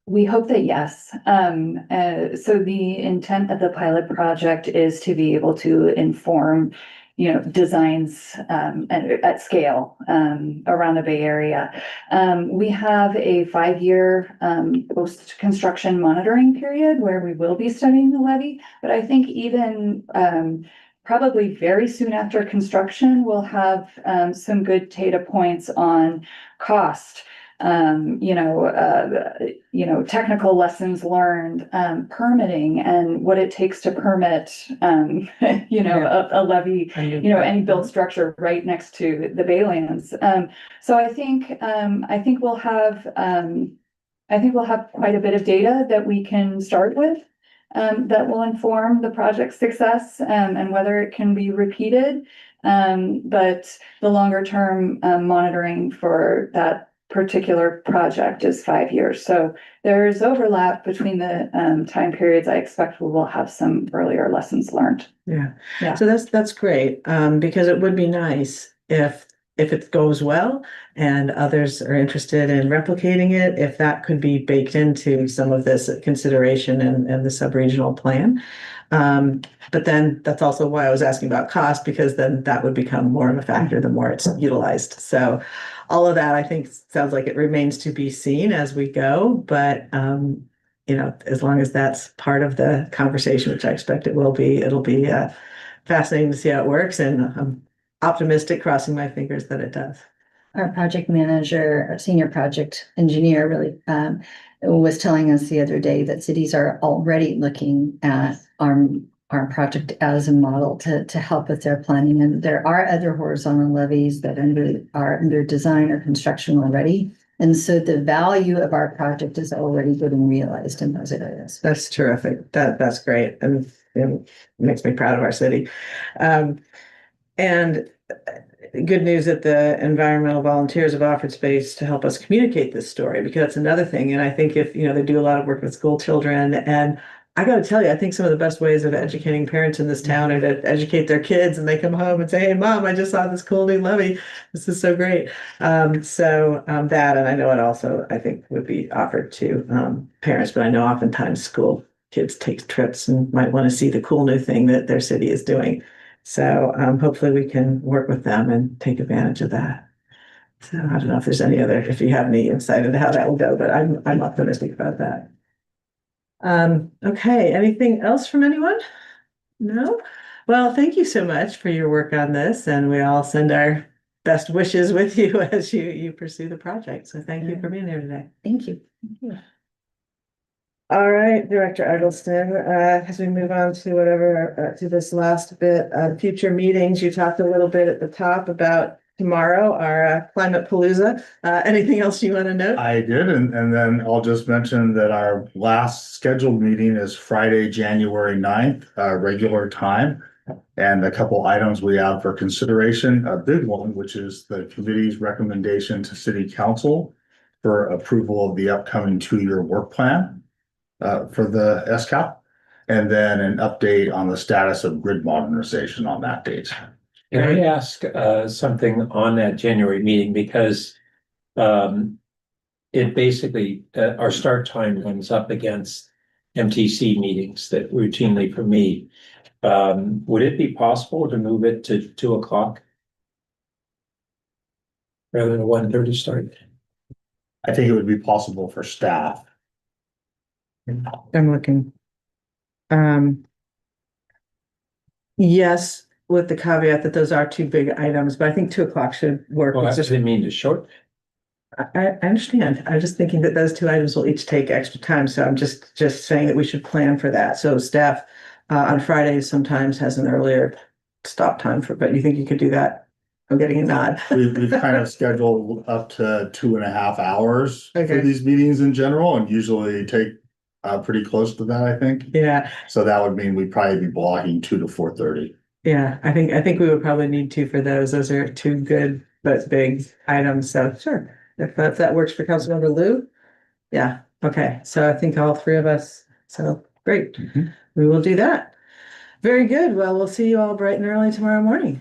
We hope that yes. So the intent of the pilot project is to be able to inform, designs at scale around the Bay Area. We have a 5-year post-construction monitoring period where we will be studying the levy, but I think even probably very soon after construction, we'll have some good data points on cost. Technical lessons learned, permitting, and what it takes to permit, a levy, any built structure right next to the Baylands. So I think we'll have quite a bit of data that we can start with, that will inform the project's success, and whether it can be repeated. But the longer term monitoring for that particular project is 5 years. So there's overlap between the time periods. I expect we will have some earlier lessons learned. Yeah. So that's great, because it would be nice if it goes well and others are interested in replicating it, if that could be baked into some of this consideration and the sub-regional plan. But then that's also why I was asking about cost, because then that would become more of a factor the more it's utilized. So all of that, I think, sounds like it remains to be seen as we go. But as long as that's part of the conversation, which I expect it will be, it'll be fascinating to see how it works. And I'm optimistic, crossing my fingers that it does. Our project manager, our senior project engineer, really was telling us the other day that cities are already looking at our project as a model to help with their planning. And there are other horizontal levies that are under design or construction already. And so the value of our project is already getting realized in those areas. That's terrific. That's great. And it makes me proud of our city. And good news that the environmental volunteers have offered space to help us communicate this story, because that's another thing. And I think if, they do a lot of work with school children, and I got to tell you, I think some of the best ways of educating parents in this town are to educate their kids, and they come home and say, "Hey, Mom, I just saw this cool new levy. This is so great." That, and I know it also, I think, would be offered to parents, but I know oftentimes school kids take trips and might want to see the cool new thing that their city is doing. So hopefully we can work with them and take advantage of that. So I don't know if you have any insight into how that will go, but I'm optimistic about that. Okay, anything else from anyone? No? Well, thank you so much for your work on this, and we all send our best wishes with you as you pursue the project. So thank you for being here today. Thank you. All right, Director Eggleston, as we move on to to this last bit of future meetings, you talked a little bit at the top about tomorrow, our climate palooza. Anything else you want to note? I did, and then I'll just mention that our last scheduled meeting is Friday, January 9th, regular time. And a couple items we have for consideration, a big one, which is the committee's recommendation to City Council for approval of the upcoming 2-year work plan for the SCAP, and then an update on the status of grid modernization on that date. Can I ask something on that January meeting? Because it basically, our start time runs up against MTC meetings that routinely for me. Would it be possible to move it to 2 o'clock rather than a 1:30 start? I think it would be possible for staff. I'm looking. Yes, with the caveat that those are two big items, but I think 2 o'clock should work. Well, It's that just- doesn't mean to short. I understand. I'm just thinking that those 2 items will each take extra time, so I'm just saying that we should plan for that. So staff on Fridays sometimes has an earlier stop time for, but you think you could do that? I'm getting a nod. We've kind of scheduled up to 2.5 hours for Okay. these meetings in general and usually take pretty close to that, I think. Yeah, So that would mean we'd probably be blocking 2 to 4:30. yeah. I think we would probably need 2 for those. Those are 2 good but big items. So sure, if that works for Councilmember Lou. Yeah, okay. So I think all 3 of us. So great. Mhm. We will do that. Very good. Well, we'll see you all bright and early tomorrow morning.